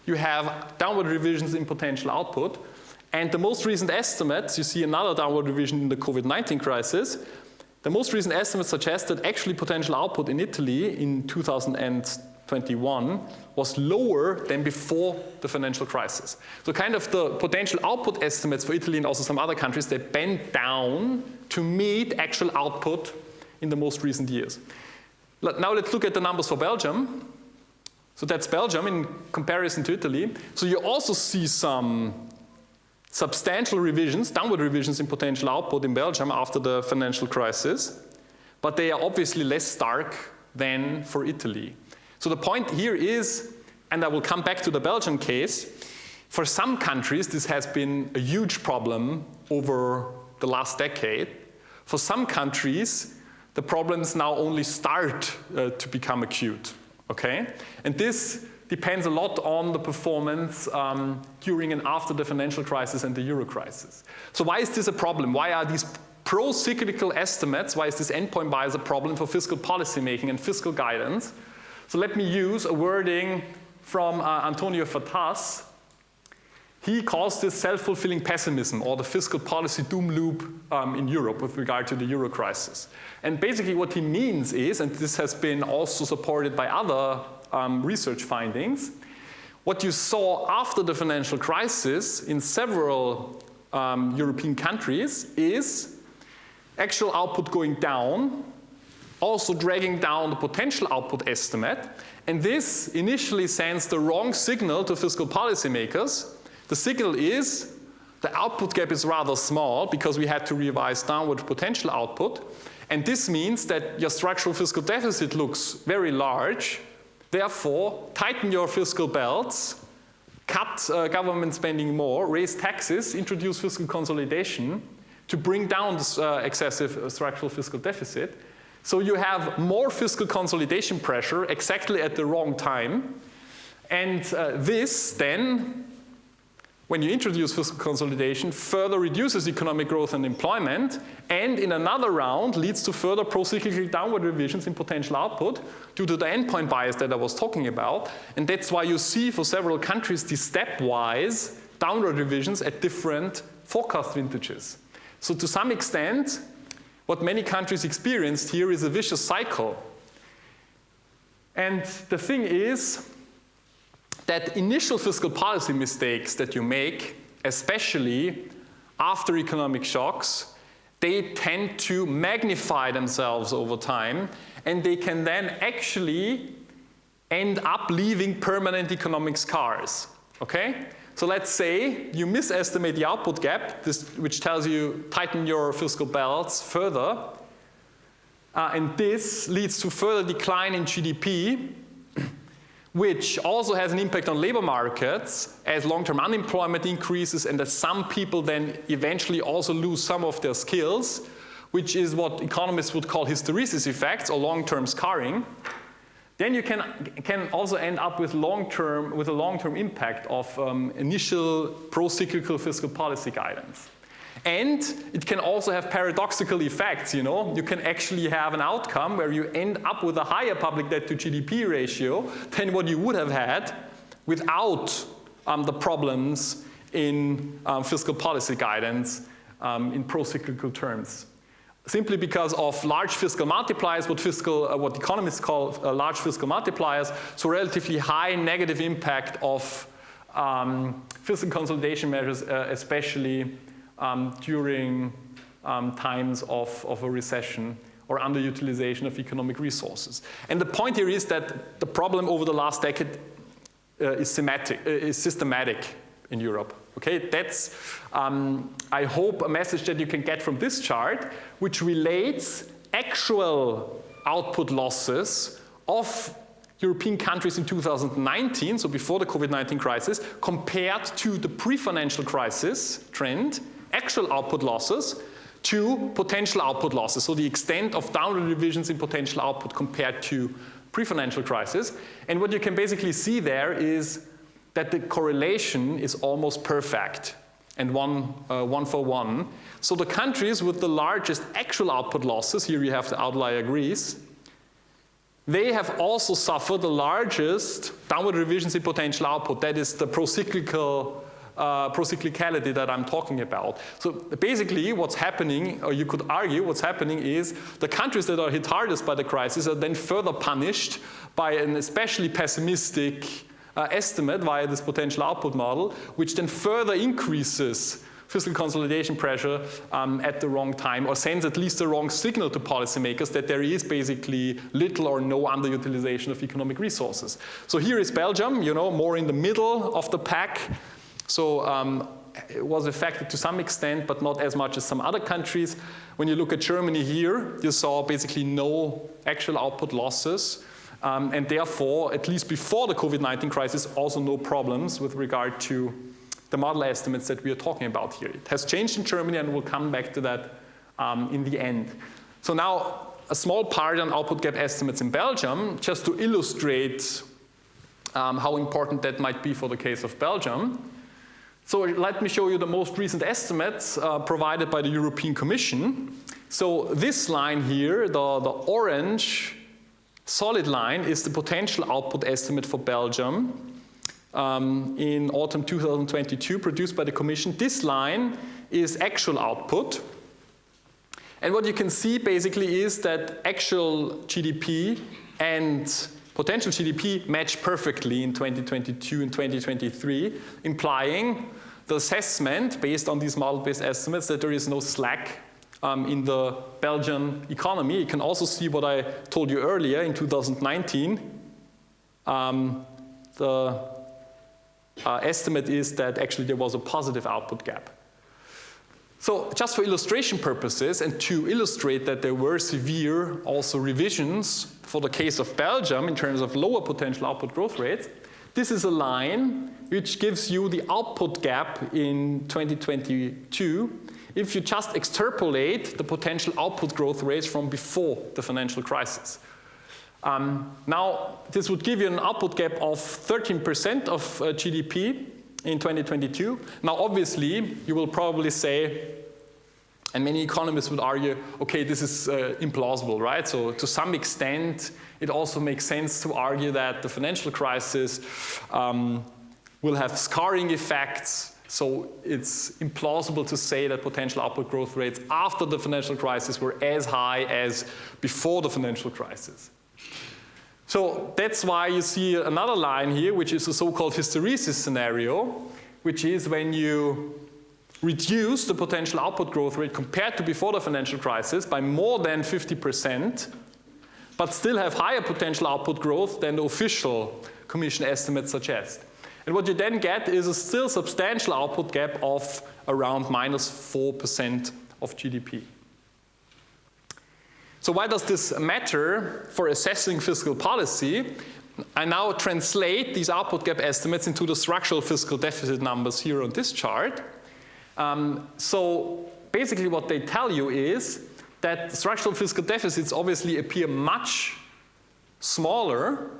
you have downward revisions in potential output. And the most recent estimates, you see another downward revision in the COVID-19 crisis. The most recent estimates suggest that actually potential output in Italy in 2021 was lower than before the financial crisis. So kind of the potential output estimates for Italy and also some other countries, they bend down to meet actual output in the most recent years. Now let's look at the numbers for Belgium. So that's Belgium in comparison to Italy. So you also see some substantial revisions, downward revisions in potential output in Belgium after the financial crisis, but they are obviously less stark than for Italy. So the point here is, and I will come back to the Belgian case, for some countries this has been a huge problem over the last decade. For some countries, the problems now only start to become acute, okay? And this depends a lot on the performance during and after the financial crisis and the euro crisis. So why is this a problem? Why are these pro-cyclical estimates, why is this endpoint bias a problem for fiscal policy making and fiscal guidance? So let me use a wording from Antonio Fatas. He calls this self-fulfilling pessimism, or the fiscal policy doom loop in Europe with regard to the euro crisis. And basically what he means is, and this has been also supported by other research findings, what you saw after the financial crisis in several European countries is actual output going down, also dragging down the potential output estimate. And this initially sends the wrong signal to fiscal policymakers. The signal is the output gap is rather small because we had to revise downward potential output. And this means that your structural fiscal deficit looks very large. Therefore, tighten your fiscal belts, cut government spending more, raise taxes, introduce fiscal consolidation to bring down this excessive structural fiscal deficit. So you have more fiscal consolidation pressure exactly at the wrong time. And this then, when you introduce fiscal consolidation, further reduces economic growth and employment, and in another round leads to further pro-cyclical downward revisions in potential output due to the endpoint bias that I was talking about. And that's why you see for several countries these stepwise downward revisions at different forecast vintages. So to some extent, what many countries experienced here is a vicious cycle. And the thing is that initial fiscal policy mistakes that you make, especially after economic shocks, they tend to magnify themselves over time, and they can then actually end up leaving permanent economic scars, okay? So let's say you misestimate the output gap, which tells you tighten your fiscal belts further, and this leads to further decline in GDP, which also has an impact on labor markets as long-term unemployment increases and as some people then eventually also lose some of their skills, which is what economists would call hysteresis effects or long-term scarring. Then you can also end up with a long-term impact of initial pro-cyclical fiscal policy guidance. And it can also have paradoxical effects, you know. You can actually have an outcome where you end up with a higher public debt to GDP ratio than what you would have had without the problems in fiscal policy guidance in pro-cyclical terms. Simply because of large fiscal multipliers, what economists call large fiscal multipliers, so relatively high negative impact of fiscal consolidation measures, especially during times of a recession or underutilization of economic resources. And the point here is that the problem over the last decade is systematic in Europe. Okay, that's, I hope, a message that you can get from this chart, which relates actual output losses of European countries in 2019, so before the COVID-19 crisis, compared to the pre-financial crisis trend, actual output losses, to potential output losses, so the extent of downward revisions in potential output compared to pre-financial crisis. And what you can basically see there is that the correlation is almost perfect and one for one. So the countries with the largest actual output losses, here you have the outlier Greece, they have also suffered the largest downward revisions in potential output. That is the procyclicality that I'm talking about. So basically what's happening, or you could argue what's happening is the countries that are hit hardest by the crisis are then further punished by an especially pessimistic estimate via this potential output model, which then further increases fiscal consolidation pressure at the wrong time, or sends at least the wrong signal to policymakers that there is basically little or no underutilization of economic resources. So here is Belgium, you know, more in the middle of the pack. So it was affected to some extent, but not as much as some other countries. When you look at Germany here, you saw basically no actual output losses. And therefore, at least before the COVID-19 crisis, also no problems with regard to the model estimates that we are talking about here. It has changed in Germany, and we'll come back to that in the end. So now, a small part on output gap estimates in Belgium, just to illustrate how important that might be for the case of Belgium. So let me show you the most recent estimates provided by the European Commission. So this line here, the orange solid line, is the potential output estimate for Belgium in autumn 2022 produced by the Commission. This line is actual output. And what you can see basically is that actual GDP and potential GDP match perfectly in 2022 and 2023, implying the assessment based on these model-based estimates that there is no slack in the Belgian economy. You can also see what I told you earlier in 2019. The estimate is that actually there was a positive output gap. So just for illustration purposes and to illustrate that there were severe also revisions for the case of Belgium in terms of lower potential output growth rates, this is a line which gives you the output gap in 2022 if you just extrapolate the potential output growth rates from before the financial crisis. Now, this would give you an output gap of 13% of GDP in 2022. Now, obviously, you will probably say, and many economists would argue, okay, this is implausible, right? So to some extent, it also makes sense to argue that the financial crisis will have scarring effects. So it's implausible to say that potential output growth rates after the financial crisis were as high as before the financial crisis. So that's why you see another line here, which is a so-called hysteresis scenario, which is when you reduce the potential output growth rate compared to before the financial crisis by more than 50%, but still have higher potential output growth than the official Commission estimates suggest. And what you then get is a still substantial output gap of around minus 4% of GDP. So why does this matter for assessing fiscal policy? I now translate these output gap estimates into the structural fiscal deficit numbers here on this chart. So basically what they tell you is that structural fiscal deficits obviously appear much smaller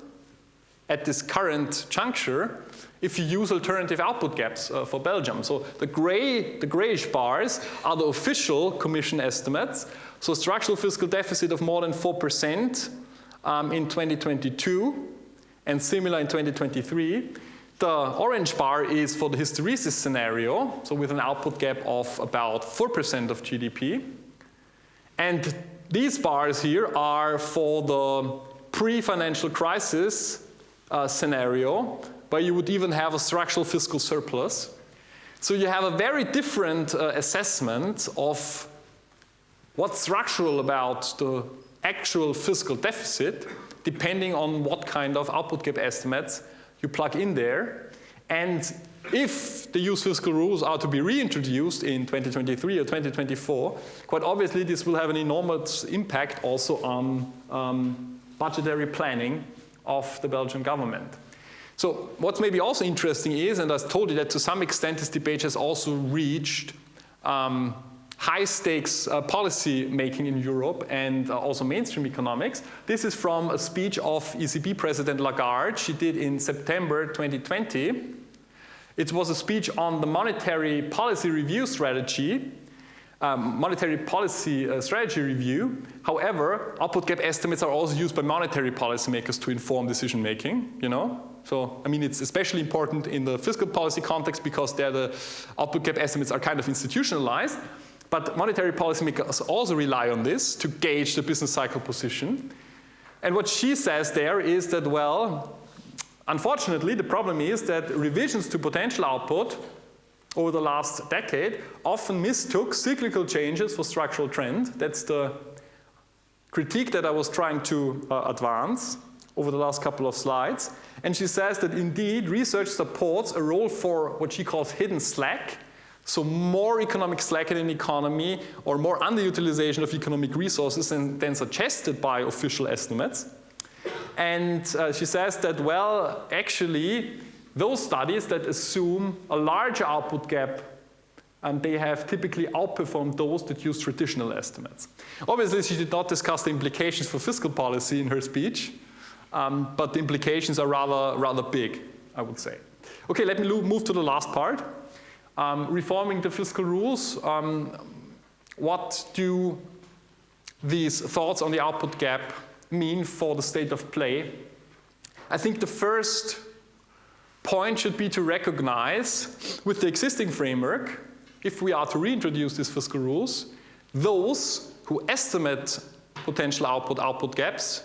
at this current juncture if you use alternative output gaps for Belgium. So the grayish bars are the official Commission estimates. So structural fiscal deficit of more than 4% in 2022 and similar in 2023. The orange bar is for the hysteresis scenario, so with an output gap of about 4% of GDP. And these bars here are for the pre-financial crisis scenario, where you would even have a structural fiscal surplus. So you have a very different assessment of what's structural about the actual fiscal deficit, depending on what kind of output gap estimates you plug in there. And if the used fiscal rules are to be reintroduced in 2023 or 2024, quite obviously this will have an enormous impact also on budgetary planning of the Belgian government. So what's maybe also interesting is, and I told you that to some extent this debate has also reached high stakes policy making in Europe and also mainstream economics. This is from a speech of ECB President Lagarde she did in September 2020. It was a speech on the monetary policy review strategy, strategy review. However, output gap estimates are also used by monetary policymakers to inform decision making, you know? So, I mean, it's especially important in the fiscal policy context because there the output gap estimates are kind of institutionalized. But monetary policymakers also rely on this to gauge the business cycle position. And what she says there is that, well, unfortunately, the problem is that revisions to potential output over the last decade often mistook cyclical changes for structural trend. That's the critique that I was trying to advance over the last couple of slides. And she says that indeed research supports a role for what she calls hidden slack. So more economic slack in an economy or more underutilization of economic resources than suggested by official estimates. And she says that, well, actually, those studies that assume a larger output gap, they have typically outperformed those that use traditional estimates. Obviously, she did not discuss the implications for fiscal policy in her speech, but the implications are rather big, I would say. Okay, let me move to the last part. Reforming the fiscal rules. What do these thoughts on the output gap mean for the state of play? I think the first point should be to recognize, with the existing framework, if we are to reintroduce these fiscal rules, those who estimate potential output gaps,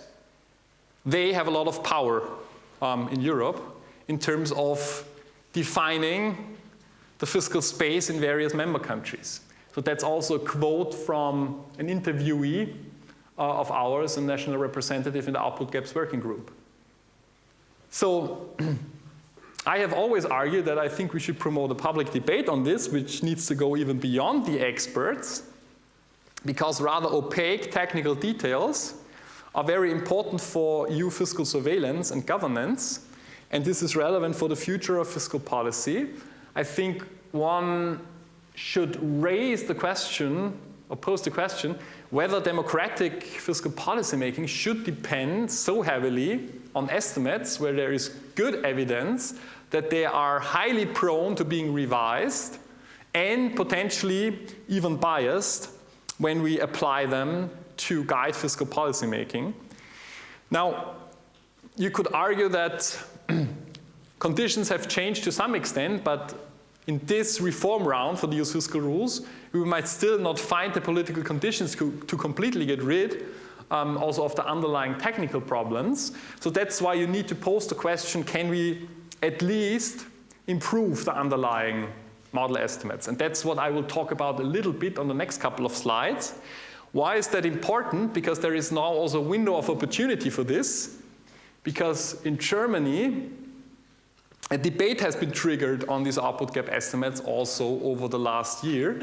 they have a lot of power in Europe in terms of defining the fiscal space in various member countries. So that's also a quote from an interviewee of ours, a national representative in the Output Gaps Working Group. So I have always argued that I think we should promote a public debate on this, which needs to go even beyond the experts, because rather opaque technical details are very important for EU fiscal surveillance and governance, and this is relevant for the future of fiscal policy. I think one should raise the question, or pose the question, whether democratic fiscal policy making should depend so heavily on estimates where there is good evidence that they are highly prone to being revised and potentially even biased when we apply them to guide fiscal policy making. Now, you could argue that conditions have changed to some extent, but in this reform round for the EU's fiscal rules, we might still not find the political conditions to completely get rid also of the underlying technical problems. So that's why you need to pose the question, can we at least improve the underlying model estimates? And that's what I will talk about a little bit on the next couple of slides. Why is that important? Because there is now also a window of opportunity for this, because in Germany, a debate has been triggered on these output gap estimates also over the last year.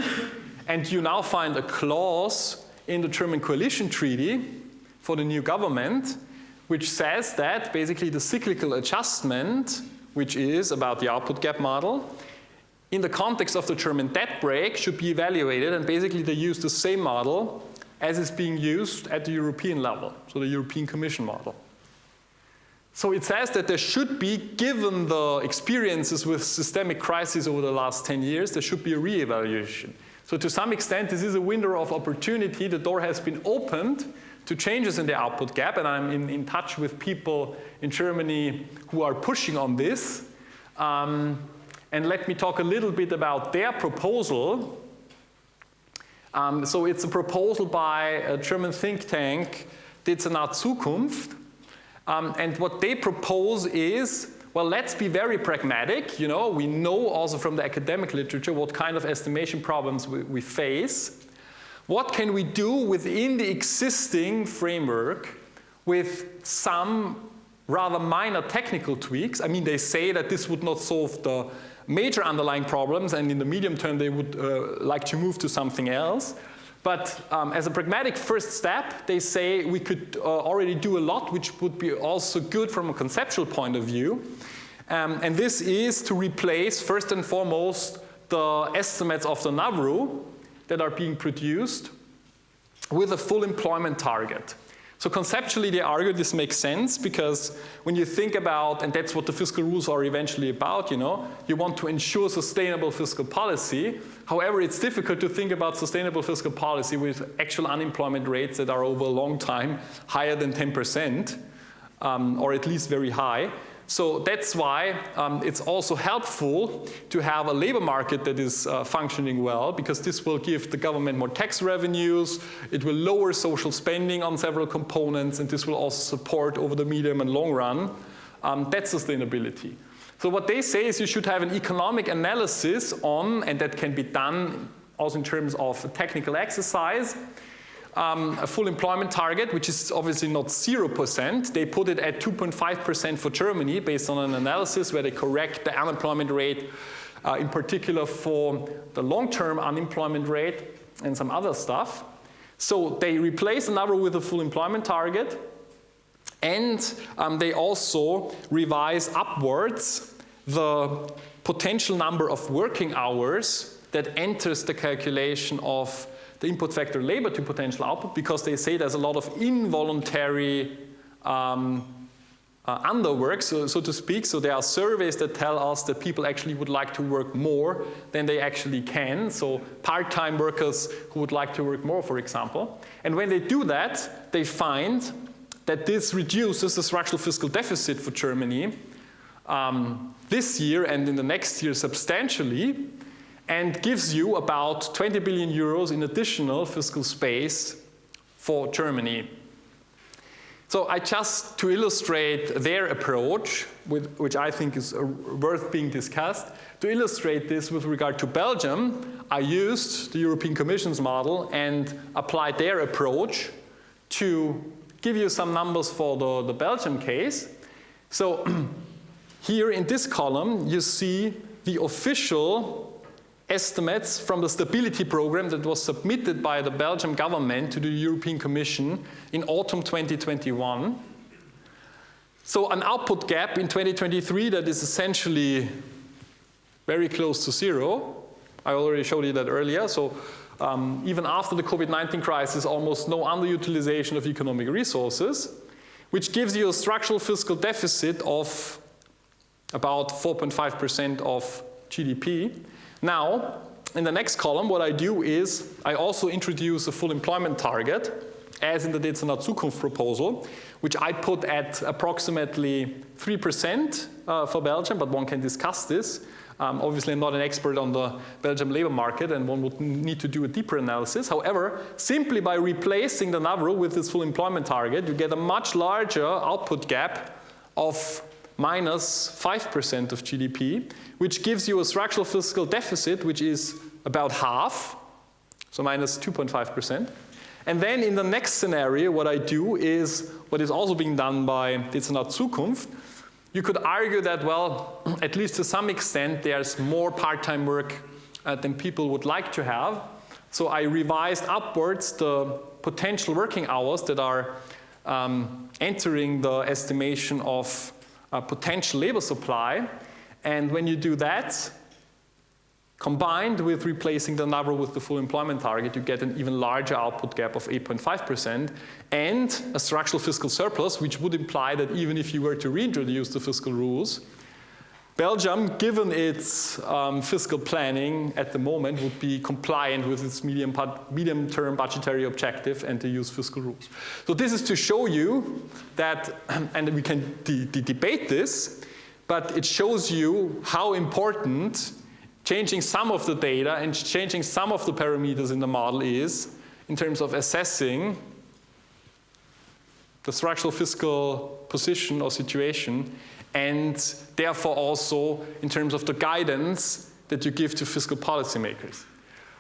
And you now find a clause in the German coalition treaty for the new government, which says that basically the cyclical adjustment, which is about the output gap model, in the context of the German debt brake should be evaluated, and basically they use the same model as is being used at the European level, so the European Commission model. So it says that there should be, given the experiences with systemic crises over the last 10 years, there should be a re-evaluation. So to some extent, this is a window of opportunity. The door has been opened to changes in the output gap, and I'm in touch with people in Germany who are pushing on this. And let me talk a little bit about their proposal. So it's a proposal by a German think tank, Dezernat Zukunft. And what they propose is, well, let's be very pragmatic. You know, we know also from the academic literature what kind of estimation problems we face. What can we do within the existing framework with some rather minor technical tweaks? I mean, they say that this would not solve the major underlying problems, and in the medium term they would like to move to something else. But as a pragmatic first step, they say we could already do a lot, which would be also good from a conceptual point of view. And this is to replace, first and foremost, the estimates of the NAVRU that are being produced with a full employment target. So conceptually, they argue this makes sense because when you think about, and that's what the fiscal rules are eventually about, you know, you want to ensure sustainable fiscal policy. However, it's difficult to think about sustainable fiscal policy with actual unemployment rates that are over a long time higher than 10%, or at least very high. So that's why it's also helpful to have a labor market that is functioning well, because this will give the government more tax revenues, it will lower social spending on several components, and this will also support over the medium and long run that sustainability. So what they say is you should have an economic analysis on, and that can be done also in terms of a technical exercise, a full employment target, which is obviously not 0%. They put it at 2.5% for Germany based on an analysis where they correct the unemployment rate, in particular for the long-term unemployment rate and some other stuff. So they replace another with a full employment target, and they also revise upwards the potential number of working hours that enters the calculation of the input factor labor to potential output, because they say there's a lot of involuntary underwork, so to speak. So there are surveys that tell us that people actually would like to work more than they actually can. So part-time workers who would like to work more, for example. And when they do that, they find that this reduces the structural fiscal deficit for Germany this year and in the next year substantially, and gives you about 20 billion euros in additional fiscal space for Germany. So just to illustrate their approach, which I think is worth being discussed, to illustrate this with regard to Belgium, I used the European Commission's model and applied their approach to give you some numbers for the Belgium case. So here in this column, you see the official estimates from the stability program that was submitted by the Belgian government to the European Commission in autumn 2021. So an output gap in 2023 that is essentially very close to zero. I already showed you that earlier. So even after the COVID-19 crisis, almost no underutilization of economic resources, which gives you a structural fiscal deficit of about 4.5% of GDP. Now, in the next column, what I do is I also introduce a full employment target, as in the Jetzt nach Zukunft proposal, which I put at approximately 3% for Belgium, but one can discuss this. Obviously, I'm not an expert on the Belgian labor market, and one would need to do a deeper analysis. However, simply by replacing the NAVRO with this full employment target, you get a much larger output gap of minus 5% of GDP, which gives you a structural fiscal deficit, which is about half, so minus 2.5%. And then in the next scenario, what I do is what is also being done by Jetzt nach Zukunft. You could argue that, well, at least to some extent, there's more part-time work than people would like to have. So I revised upwards the potential working hours that are entering the estimation of potential labor supply. And when you do that, combined with replacing the NAVRO with the full employment target, you get an even larger output gap of 8.5% and a structural fiscal surplus, which would imply that even if you were to reintroduce the fiscal rules, Belgium, given its fiscal planning at the moment, would be compliant with its medium-term budgetary objective and to use fiscal rules. So this is to show you that, and we can debate this, but it shows you how important changing some of the data and changing some of the parameters in the model is in terms of assessing the structural fiscal position or situation, and therefore also in terms of the guidance that you give to fiscal policymakers.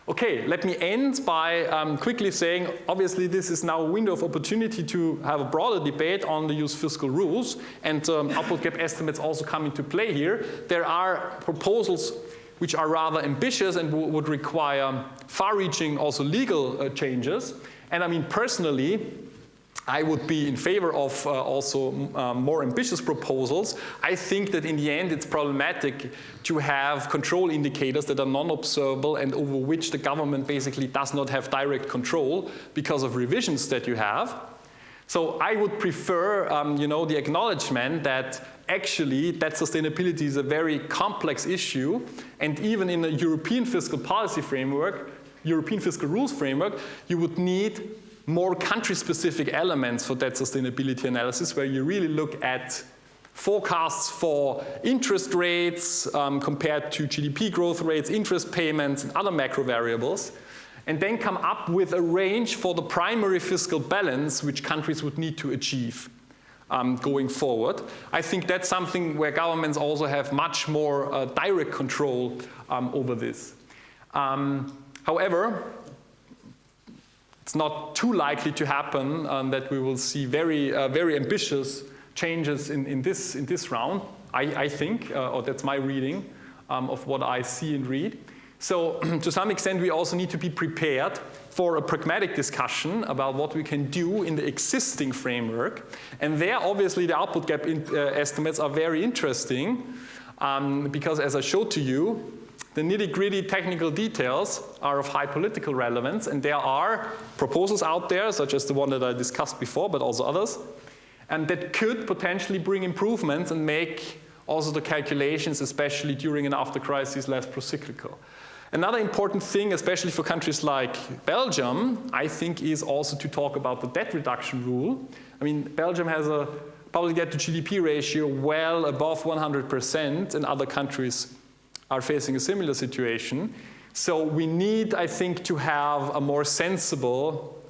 Okay, let me end by quickly saying, obviously this is now a window of opportunity to have a broader debate on the use of fiscal rules, and output gap estimates also come into play here. There are proposals which are rather ambitious and would require far-reaching also legal changes. And I mean, personally, I would be in favor of also more ambitious proposals. I think that in the end it's problematic to have control indicators that are non-observable and over which the government basically does not have direct control because of revisions that you have. So I would prefer the acknowledgement that actually that sustainability is a very complex issue, and even in a European fiscal policy framework, European fiscal rules framework, you would need more country-specific elements for that sustainability analysis, where you really look at forecasts for interest rates compared to GDP growth rates, interest payments, and other macro variables, and then come up with a range for the primary fiscal balance which countries would need to achieve going forward. I think that's something where governments also have much more direct control over this. However, it's not too likely to happen that we will see very ambitious changes in this round, I think, or that's my reading of what I see and read. So to some extent, we also need to be prepared for a pragmatic discussion about what we can do in the existing framework. And there, obviously, the output gap estimates are very interesting because, as I showed to you, the nitty-gritty technical details are of high political relevance, and there are proposals out there, such as the one that I discussed before, but also others, and that could potentially bring improvements and make also the calculations, especially during and after crises, less procyclical. Another important thing, especially for countries like Belgium, I think, is also to talk about the debt reduction rule. I mean, Belgium has a public debt to GDP ratio well above 100%, and other countries are facing a similar situation. So we need, I think, to have a more sensible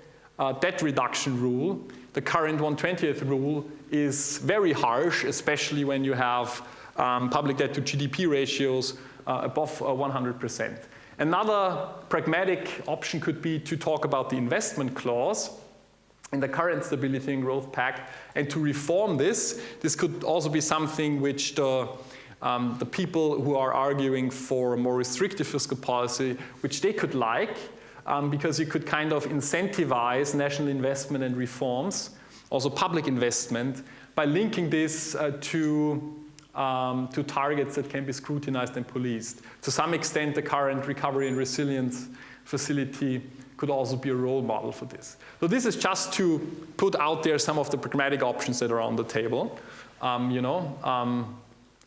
debt reduction rule. The current 1/20th rule is very harsh, especially when you have public debt to GDP ratios above 100%. Another pragmatic option could be to talk about the investment clause in the current Stability and Growth Pact, and to reform this. This could also be something which the people who are arguing for a more restrictive fiscal policy, which they could like, because you could kind of incentivize national investment and reforms, also public investment, by linking this to targets that can be scrutinized and policed. To some extent, the current Recovery and Resilience Facility could also be a role model for this. So this is just to put out there some of the pragmatic options that are on the table.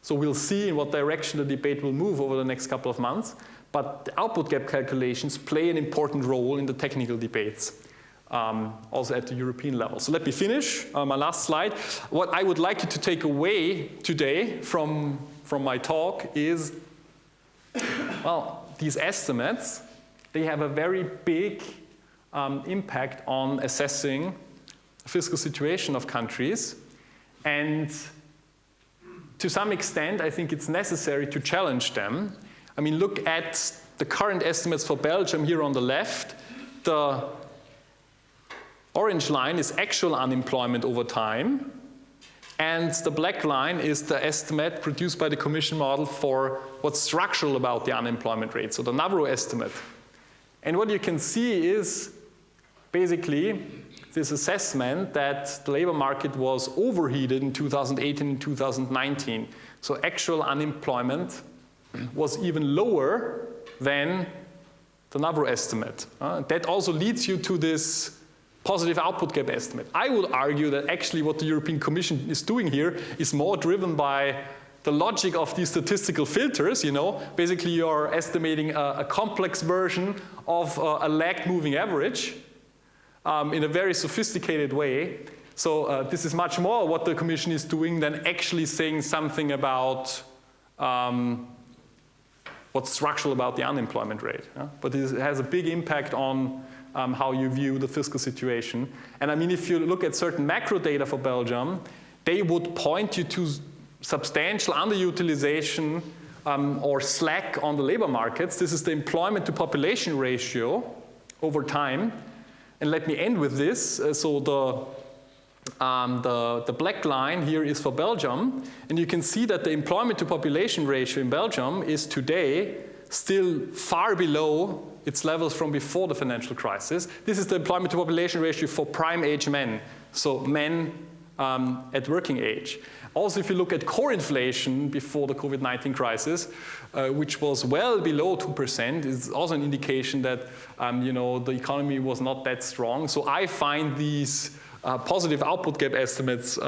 So we'll see in what direction the debate will move over the next couple of months. But the output gap calculations play an important role in the technical debates, also at the European level. So let me finish my last slide. What I would like you to take away today from my talk is, well, these estimates, they have a very big impact on assessing the fiscal situation of countries. And to some extent, I think it's necessary to challenge them. I mean, look at the current estimates for Belgium here on the left. The orange line is actual unemployment over time, and the black line is the estimate produced by the Commission model for what's structural about the unemployment rate, so the NAVRO estimate. And what you can see is basically this assessment that the labor market was overheated in 2018 and 2019. So actual unemployment was even lower than the NAVRO estimate. That also leads you to this positive output gap estimate. I would argue that actually what the European Commission is doing here is more driven by the logic of these statistical filters. Basically you're estimating a complex version of a lagged moving average in a very sophisticated way. So this is much more what the Commission is doing than actually saying something about what's structural about the unemployment rate. But it has a big impact on how you view the fiscal situation. And I mean, if you look at certain macro data for Belgium, they would point you to substantial underutilization or slack on the labor markets. This is the employment to population ratio over time. And let me end with this. So the black line here is for Belgium. And you can see that the employment to population ratio in Belgium is today still far below its levels from before the financial crisis. This is the employment to population ratio for prime age men, so men at working age. Also, if you look at core inflation before the COVID-19 crisis, which was well below 2%, is also an indication that the economy was not that strong. So I find these positive output gap estimates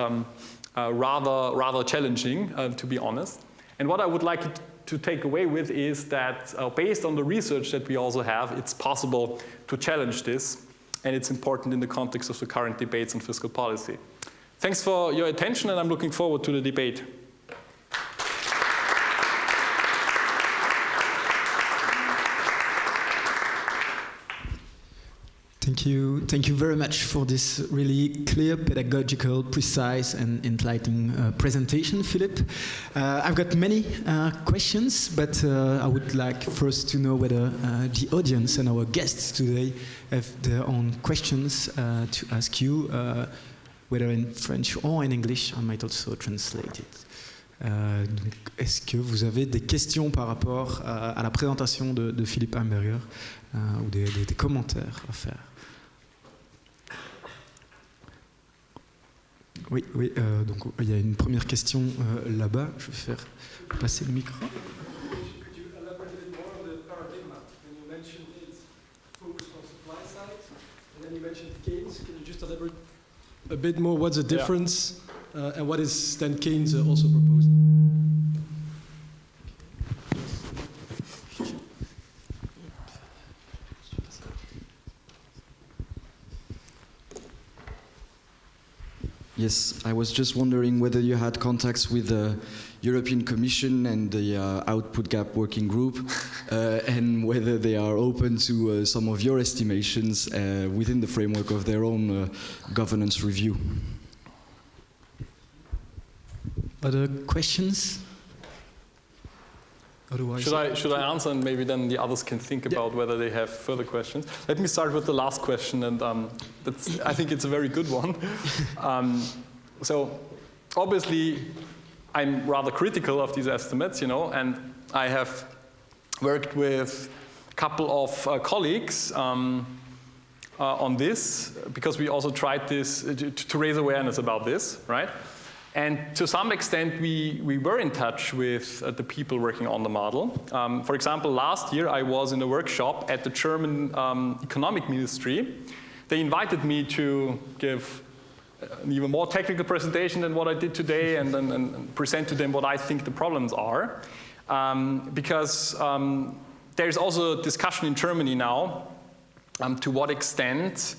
rather challenging, to be honest. And what I would like to take away with is that based on the research that we also have, it's possible to challenge this, and it's important in the context of the current debates on fiscal policy. Thanks for your attention, and I'm looking forward to the debate. Thank you very much for this really clear, pedagogical, precise, and enlightening presentation, Philipp. I've got many questions, but I would like first to know whether the audience and our guests today have their own questions to ask you, whether in French or in English. I might also translate it. Est-ce que vous avez des questions par rapport à la présentation de Philipp Heimberger ou des commentaires à faire? Oui, donc il y a une première question là-bas. Je vais faire passer le micro. Could you elaborate a bit more on the paradigm? When you mentioned it's focused on supply side, and then you mentioned Keynes. Can you just elaborate a bit more what's the difference, and what is then Keynes also proposing? Yes, I was just wondering whether you had contacts with the European Commission and the Output Gap Working Group, and whether they are open to some of your estimations within the framework of their own governance review. Other questions? Otherwise, should I answer, and maybe then the others can think about whether they have further questions? Let me start with the last question, and I think it's a very good one. So obviously, I'm rather critical of these estimates, and I have worked with a couple of colleagues on this, because we also tried this to raise awareness about this, right? And to some extent, we were in touch with the people working on the model. For example, last year, I was in a workshop at the German Economic Ministry. They invited me to give an even more technical presentation than what I did today, and present to them what I think the problems are. Because there's also a discussion in Germany now to what extent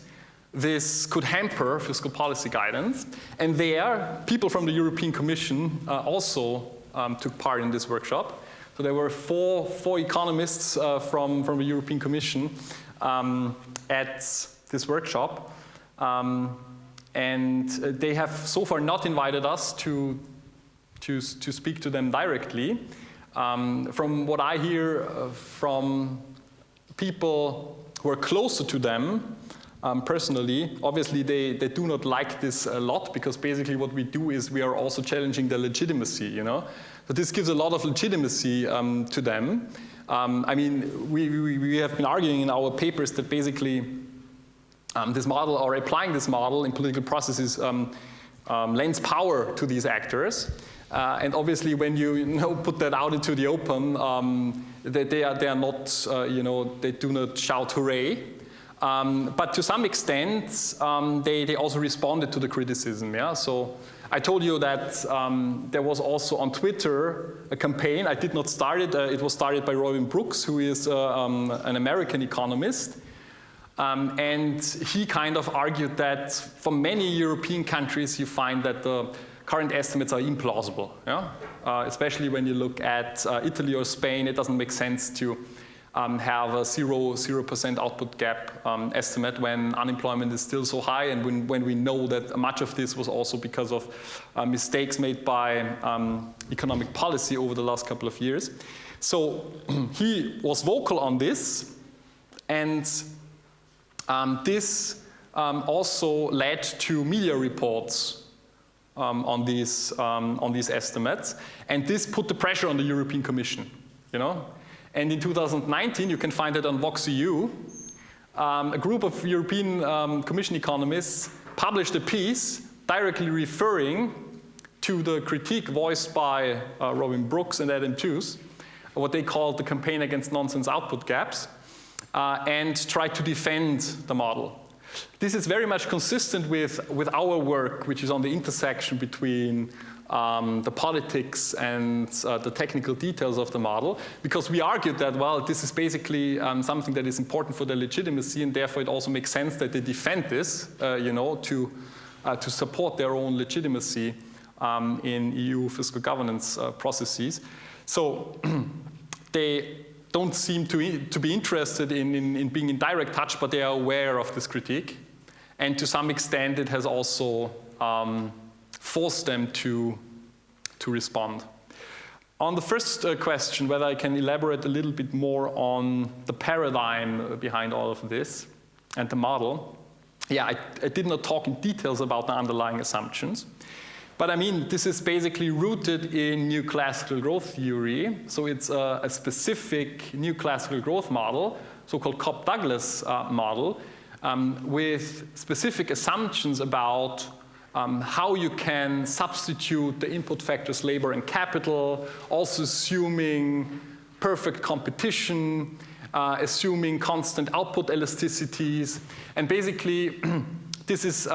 this could hamper fiscal policy guidance. And there, people from the European Commission also took part in this workshop. So there were four economists from the European Commission at this workshop. And they have so far not invited us to speak to them directly. From what I hear from people who are closer to them, personally, obviously they do not like this a lot, because basically what we do is we are also challenging their legitimacy, So this gives a lot of legitimacy to them. I mean, we have been arguing in our papers that basically this model, or applying this model in political processes, lends power to these actors. And obviously when you put that out into the open, they are not, they do not shout hooray. But to some extent, they also responded to the criticism. Yeah? So I told you that there was also on Twitter a campaign. I did not start it. It was started by Robin Brooks, who is an American economist. And he kind of argued that for many European countries, you find that the current estimates are implausible. Yeah? Especially when you look at Italy or Spain, it doesn't make sense to have a 0% output gap estimate when unemployment is still so high, and when we know that much of this was also because of mistakes made by economic policy over the last couple of years. So he was vocal on this, and this also led to media reports on these estimates, and this put the pressure on the European Commission, And in 2019, you can find it on wiiw, a group of European Commission economists published a piece directly referring to the critique voiced by Robin Brooks and Adam Tooze, what they called the campaign against nonsense output gaps, and tried to defend the model. This is very much consistent with our work, which is on the intersection between the politics and the technical details of the model, because we argued that, well, this is basically something that is important for their legitimacy, and therefore it also makes sense that they defend this, to support their own legitimacy in EU fiscal governance processes. So they don't seem to be interested in being in direct touch, but they are aware of this critique. And to some extent, it has also forced them to respond. On the first question, whether I can elaborate a little bit more on the paradigm behind all of this and the model. Yeah, I did not talk in details about the underlying assumptions. But I mean, this is basically rooted in new classical growth theory. So it's a specific new classical growth model, so-called Cobb-Douglas model, with specific assumptions about how you can substitute the input factors labor and capital, also assuming perfect competition, assuming constant output elasticities. And basically, this is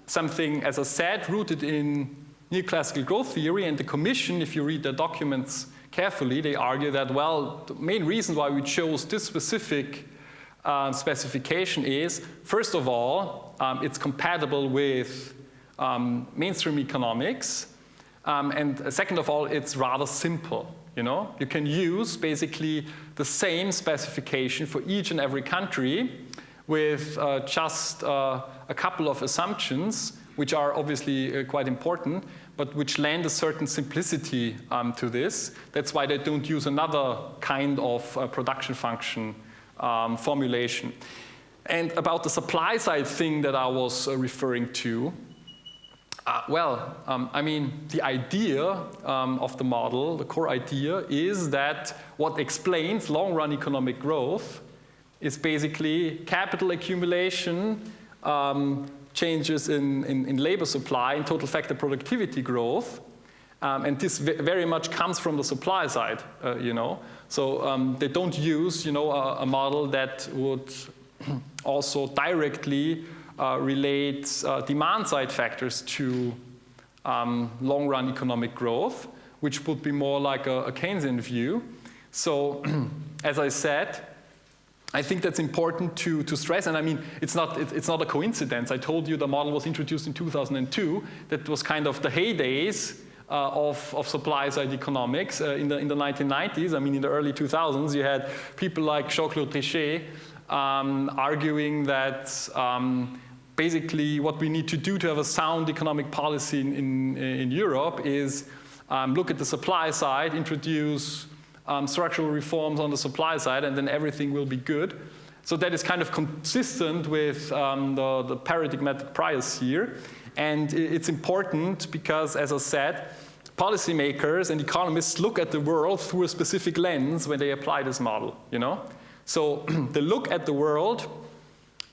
something, as I said, rooted in neoclassical growth theory, and the Commission, if you read their documents carefully, they argue that, well, the main reason why we chose this specific specification is, first of all, it's compatible with mainstream economics. And second of all, it's rather simple. You know, you can use basically the same specification for each and every country with just a couple of assumptions, which are obviously quite important, but which lend a certain simplicity to this. That's why they don't use another kind of production function formulation. And about the supply side thing that I was referring to, I mean, the idea of the model, the core idea, is that what explains long-run economic growth is basically capital accumulation, changes in labor supply, and total factor productivity growth. And this very much comes from the supply side, you know. So they don't use, you know, a model that would also directly relate demand side factors to long-run economic growth, which would be more like a Keynesian view. So as I said, I think that's important to stress, and I mean, it's not a coincidence. I told you the model was introduced in 2002. That was kind of the heydays of supply-side economics in the 1990s. I mean, in the early 2000s, you had people like Jean-Claude Trichet arguing that basically what we need to do to have a sound economic policy in Europe is look at the supply side, introduce structural reforms on the supply side, and then everything will be good. So that is kind of consistent with the paradigmatic priors here. And it's important because, as I said, policymakers and economists look at the world through a specific lens when they apply this model, you know? So they look at the world,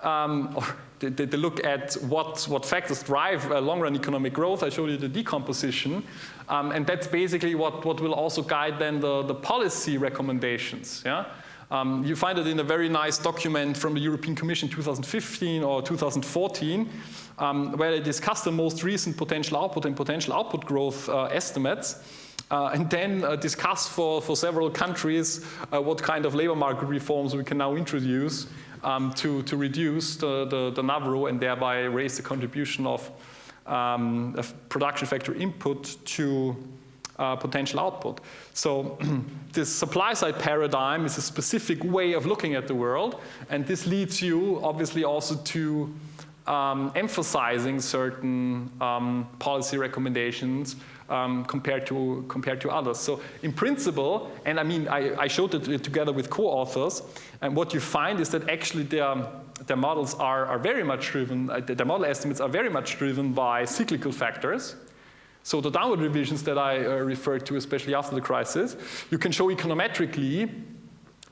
or they look at what factors drive long-run economic growth. I showed you the decomposition. And that's basically what will also guide then the policy recommendations. Yeah? You find it in a very nice document from the European Commission 2015 or 2014, where they discuss the most recent potential output and potential output growth estimates. And then discuss for several countries what kind of labor market reforms we can now introduce to reduce the NAVRO and thereby raise the contribution of production factor input to potential output. So this supply side paradigm is a specific way of looking at the world, and this leads you obviously also to emphasizing certain policy recommendations compared to others. So in principle, and I mean, I showed it together with co-authors, and what you find is that actually their models are very much driven, their model estimates are very much driven by cyclical factors. So the downward revisions that I referred to, especially after the crisis, you can show econometrically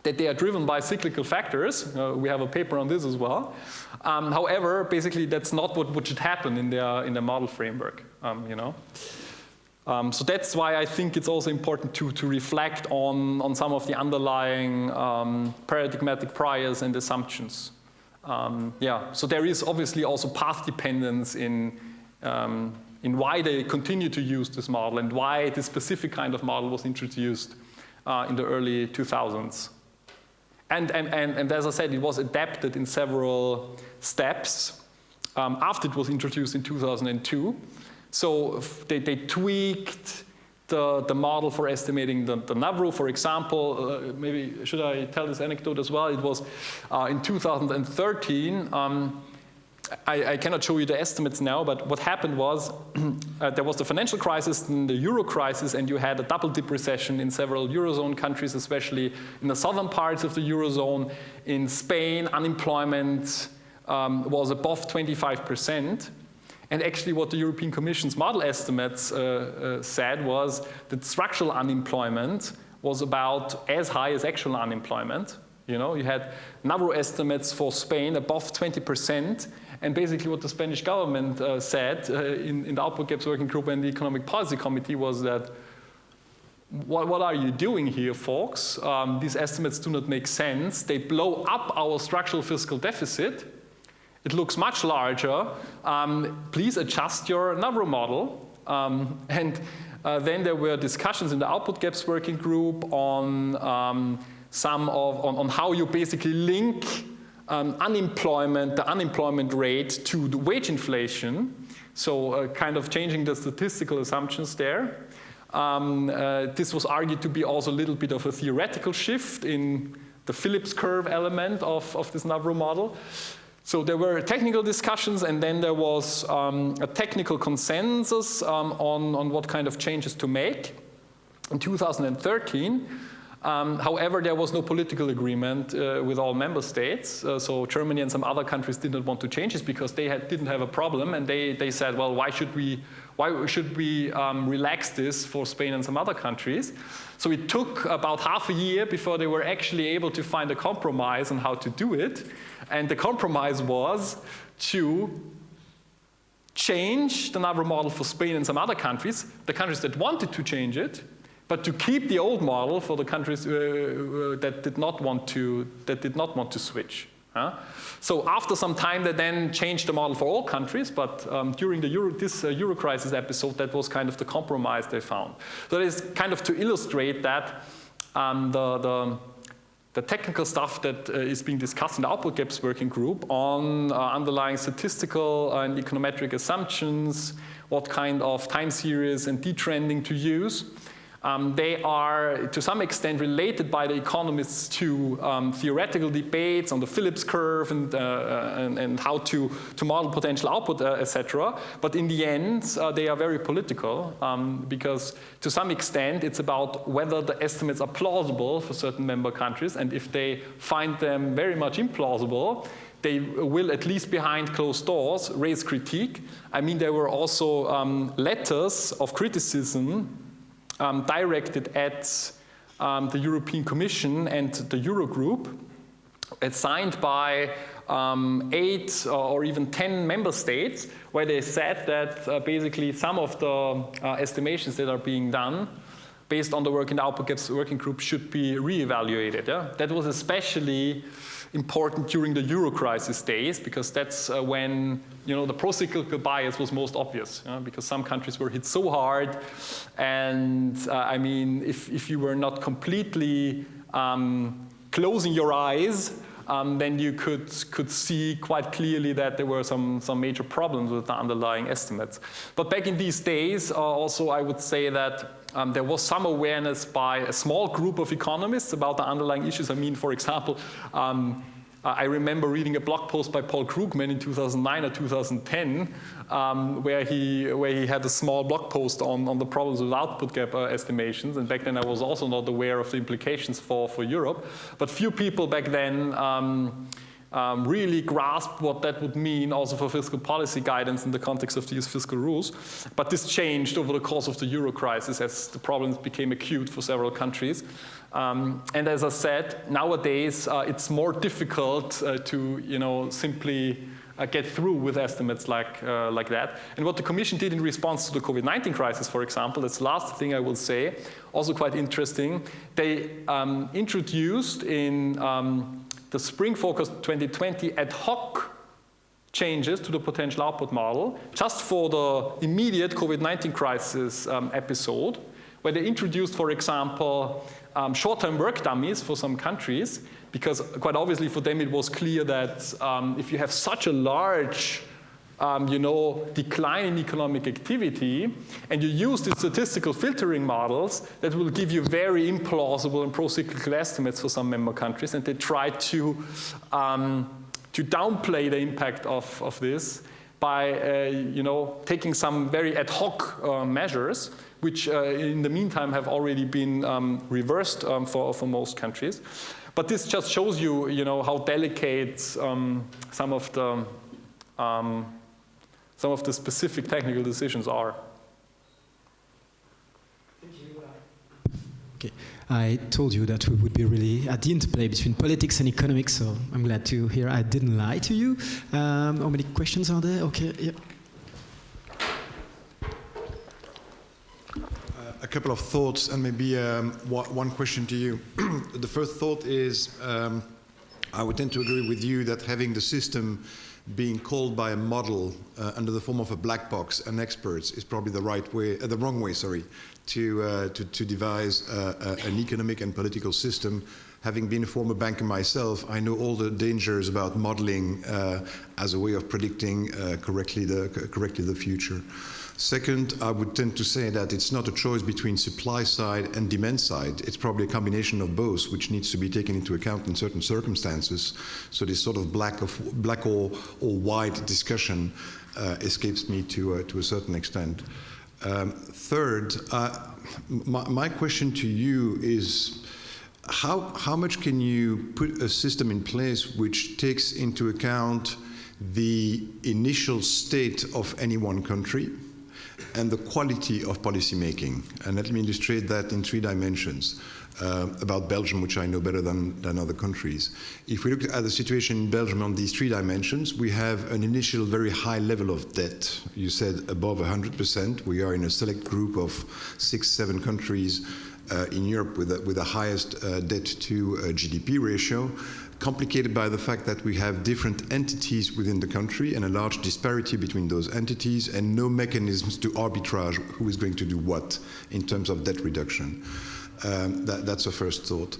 that they are driven by cyclical factors. We have a paper on this as well. However, basically that's not what should happen in their model framework, you know. So that's why I think it's also important to reflect on some of the underlying paradigmatic priors and assumptions. Yeah, so there is obviously also path dependence in why they continue to use this model and why this specific kind of model was introduced in the early 2000s. And as I said, it was adapted in several steps after it was introduced in 2002. So they tweaked the model for estimating the NAVRO, for example. Maybe should I tell this anecdote as well? It was in 2013. I cannot show you the estimates now, but what happened was there was the financial crisis and the euro crisis, and you had a double dip recession in several eurozone countries, especially in the southern parts of the eurozone. In Spain, unemployment was above 25%. And actually what the European Commission's model estimates said was that structural unemployment was about as high as actual unemployment. You know, you had NAVRO estimates for Spain above 20%, and basically what the Spanish government said in the Output Gaps Working Group and the Economic Policy Committee was that, what are you doing here, folks? These estimates do not make sense. They blow up our structural fiscal deficit. It looks much larger. Please adjust your NAVRO model. And then there were discussions in the Output Gaps Working Group on how you basically link the unemployment rate to the wage inflation. So kind of changing the statistical assumptions there. This was argued to be also a little bit of a theoretical shift in the Phillips curve element of this Navarro model. So there were technical discussions, and then there was a technical consensus on what kind of changes to make. In 2013, however, there was no political agreement with all member states. So Germany and some other countries did not want to change this because they didn't have a problem, and they said, well, why should we relax this for Spain and some other countries? So it took about half a year before they were actually able to find a compromise on how to do it. And the compromise was to change the Navarro model for Spain and some other countries, the countries that wanted to change it, but to keep the old model for the countries that did not want to switch. So after some time, they then changed the model for all countries, but during this Euro crisis episode, that was kind of the compromise they found. So that is kind of to illustrate that the technical stuff that is being discussed in the output gaps working group on underlying statistical and econometric assumptions, what kind of time series and detrending to use. They are, to some extent, related by the economists to theoretical debates on the Phillips curve and how to model potential output, etc. But in the end, they are very political because, to some extent, it's about whether the estimates are plausible for certain member countries, and if they find them very much implausible, they will, at least behind closed doors, raise critique. I mean, there were also letters of criticism directed at the European Commission and the Eurogroup. It's signed by 8 or even 10 member states, where they said that basically some of the estimations that are being done based on the work in the output gaps working group should be reevaluated. Yeah? That was especially important during the Euro crisis days, because that's when the pro-cyclical bias was most obvious, because some countries were hit so hard, and I mean, if you were not completely closing your eyes, then you could see quite clearly that there were some major problems with the underlying estimates. But back in these days, also I would say that there was some awareness by a small group of economists about the underlying issues. I mean, for example, I remember reading a blog post by Paul Krugman in 2009 or 2010, where he had a small blog post on the problems with output gap estimations. And back then I was also not aware of the implications for Europe. But few people back then really grasped what that would mean also for fiscal policy guidance in the context of these fiscal rules. But this changed over the course of the Euro crisis as the problems became acute for several countries. And as I said, nowadays it's more difficult to simply get through with estimates like that. And what the Commission did in response to the COVID-19 crisis, for example, that's the last thing I will say, also quite interesting. They introduced in the Spring Focus 2020 ad hoc changes to the potential output model, just for the immediate COVID-19 crisis episode, where they introduced, for example, short-term work dummies for some countries, because quite obviously for them it was clear that if you have such a large decline in economic activity, and you use the statistical filtering models, that will give you very implausible and pro-cyclical estimates for some member countries, and they try to downplay the impact of this by taking some very ad hoc measures, which in the meantime have already been reversed for most countries. But this just shows you, how delicate some of the specific technical decisions are. Thank you. Okay, I told you that we would be really at the interplay between politics and economics, so I'm glad to hear I didn't lie to you. How many questions are there? Okay, yeah. A couple of thoughts and maybe one question to you. The first thought is, I would tend to agree with you that having the system being called by a model under the form of a black box and experts is probably the wrong way, to devise an economic and political system Having been a former banker myself, I know all the dangers about modeling as a way of predicting correctly the future. Second, I would tend to say that it's not a choice between supply side and demand side. It's probably a combination of both, which needs to be taken into account in certain circumstances. So this sort of black or white discussion escapes me to a certain extent. Third, my question to you is, how much can you put a system in place which takes into account the initial state of any one country and the quality of policy making? And let me illustrate that in 3 dimensions. About Belgium, which I know better than other countries. If we look at the situation in Belgium on these 3 dimensions, we have an initial very high level of debt. You said above 100%. We are in a select group of 6-7 countries in Europe with the highest debt to GDP ratio, complicated by the fact that we have different entities within the country and a large disparity between those entities and no mechanisms to arbitrage who is going to do what in terms of debt reduction. That's a first thought.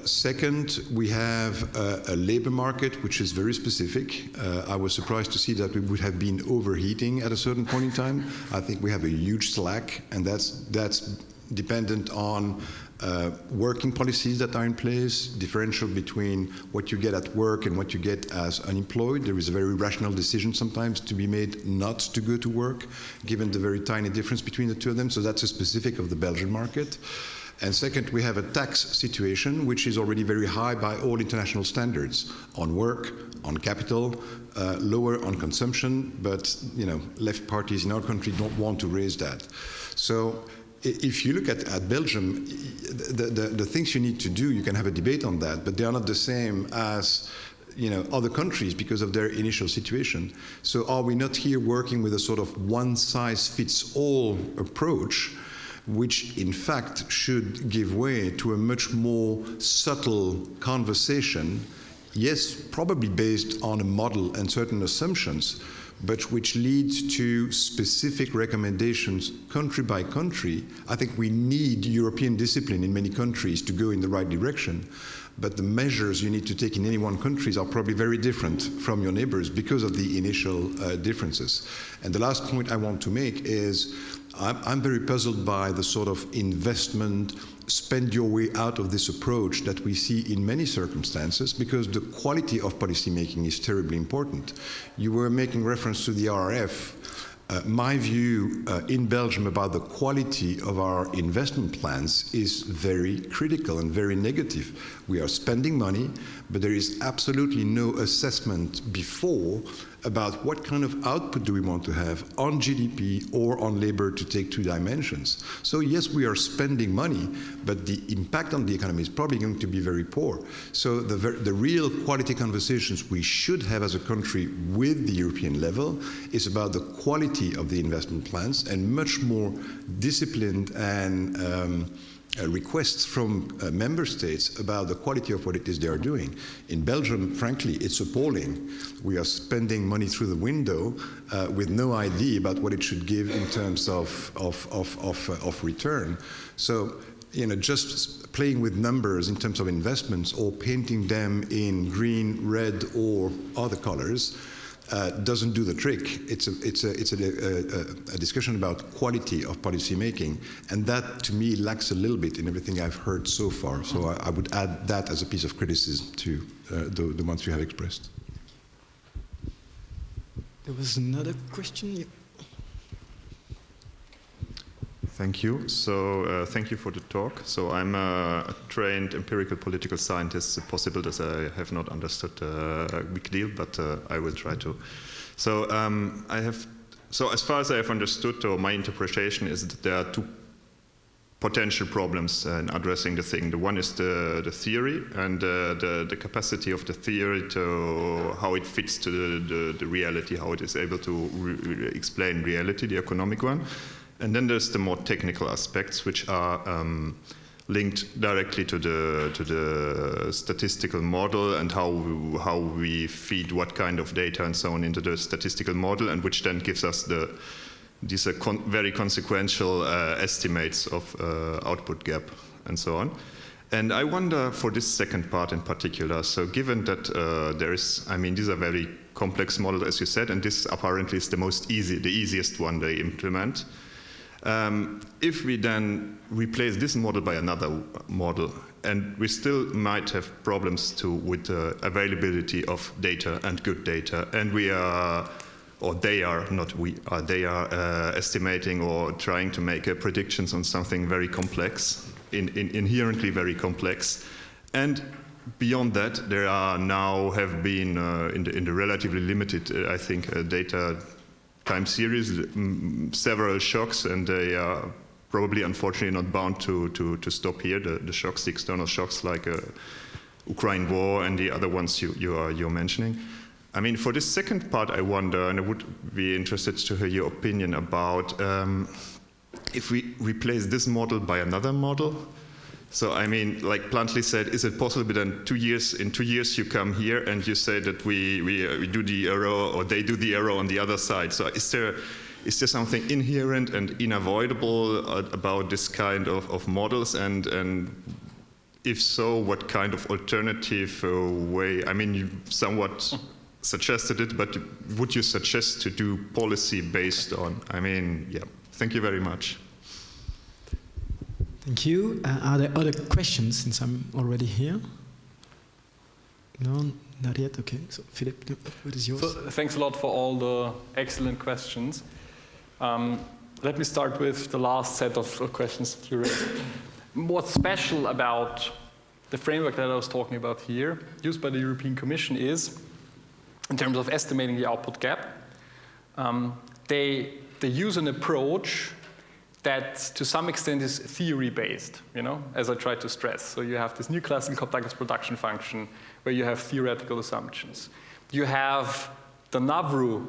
Second, we have a labor market which is very specific. I was surprised to see that we would have been overheating at a certain point in time. I think we have a huge slack, and that's dependent on working policies that are in place, differential between what you get at work and what you get as unemployed. There is a very rational decision sometimes to be made not to go to work, given the very tiny difference between the two of them. So that's a specific of the Belgian market. And second, we have a tax situation which is already very high by all international standards on work, on capital, lower on consumption, but left parties in our country don't want to raise that. So if you look at Belgium, the things you need to do, you can have a debate on that, but they are not the same as other countries because of their initial situation. So are we not here working with a sort of one-size-fits-all approach, which in fact should give way to a much more subtle conversation, yes, probably based on a model and certain assumptions, but which leads to specific recommendations country by country. I think we need European discipline in many countries to go in the right direction, but the measures you need to take in any one country are probably very different from your neighbors because of the initial differences. And the last point I want to make is I'm very puzzled by the sort of investment, spend your way out of this approach that we see in many circumstances, because the quality of policy making is terribly important. You were making reference to the RRF. My view in Belgium about the quality of our investment plans is very critical and very negative. We are spending money, but there is absolutely no assessment before about what kind of output do we want to have on GDP or on labor, to take 2 dimensions. So yes, we are spending money, but the impact on the economy is probably going to be very poor. So the real quality conversations we should have as a country with the European level is about the quality of the investment plans, and much more disciplined and requests from member states about the quality of what it is they are doing. In Belgium, frankly, it's appalling. We are spending money through the window with no idea about what it should give in terms of return. So, just playing with numbers in terms of investments or painting them in green, red, or other colors doesn't do the trick. It's a discussion about quality of policy making, and that to me lacks a little bit in everything I've heard so far. So I would add that as a piece of criticism to the ones you have expressed. There was another question. Thank you. So thank you for the talk. So I'm a trained empirical political scientist. It's possible that I have not understood a big deal, but I will try to. So So as far as I have understood, or my interpretation is that there are 2 potential problems in addressing the thing. The one is the theory and the capacity of the theory to how it fits to the reality, how it is able to explain reality, the economic one. And then there's the more technical aspects, which are linked directly to the statistical model and how we feed what kind of data and so on into the statistical model, and which then gives us these very consequential estimates of output gap and so on. And I wonder for this second part in particular, so given that there is, I mean, these are very complex models, as you said, and this apparently is the easiest one they implement. If we then replace this model by another model, and we still might have problems with the availability of data and good data, and we are, or they are, not we, they are estimating or trying to make predictions on something very complex, inherently very complex. And beyond that, there are now have been, in the relatively limited, I think, data time series, several shocks, and they are probably, unfortunately, not bound to stop here. The shocks, the external shocks, like Ukraine war and the other ones you're mentioning. I mean, for this second part, I wonder, and I would be interested to hear your opinion about if we replace this model by another model. So, I mean, like bluntly said, is it possible that in 2 years you come here and you say that we do the error, or they do the error on the other side? So is there something inherent and unavoidable about this kind of models? And if so, what kind of alternative way? I mean, you somewhat suggested it, but would you suggest to do policy based on? I mean, yeah. Thank you very much. Thank you. Are there other questions, since I'm already here? No, not yet. Okay. So, Philipp, what is yours? So, thanks a lot for all the excellent questions. Let me start with the last set of questions that you raised. What's special about the framework that I was talking about here, used by the European Commission, is, in terms of estimating the output gap, they use an approach that to some extent is theory-based, you know, as I tried to stress. So you have this new classical Douglas production function where you have theoretical assumptions. You have the NAVRU,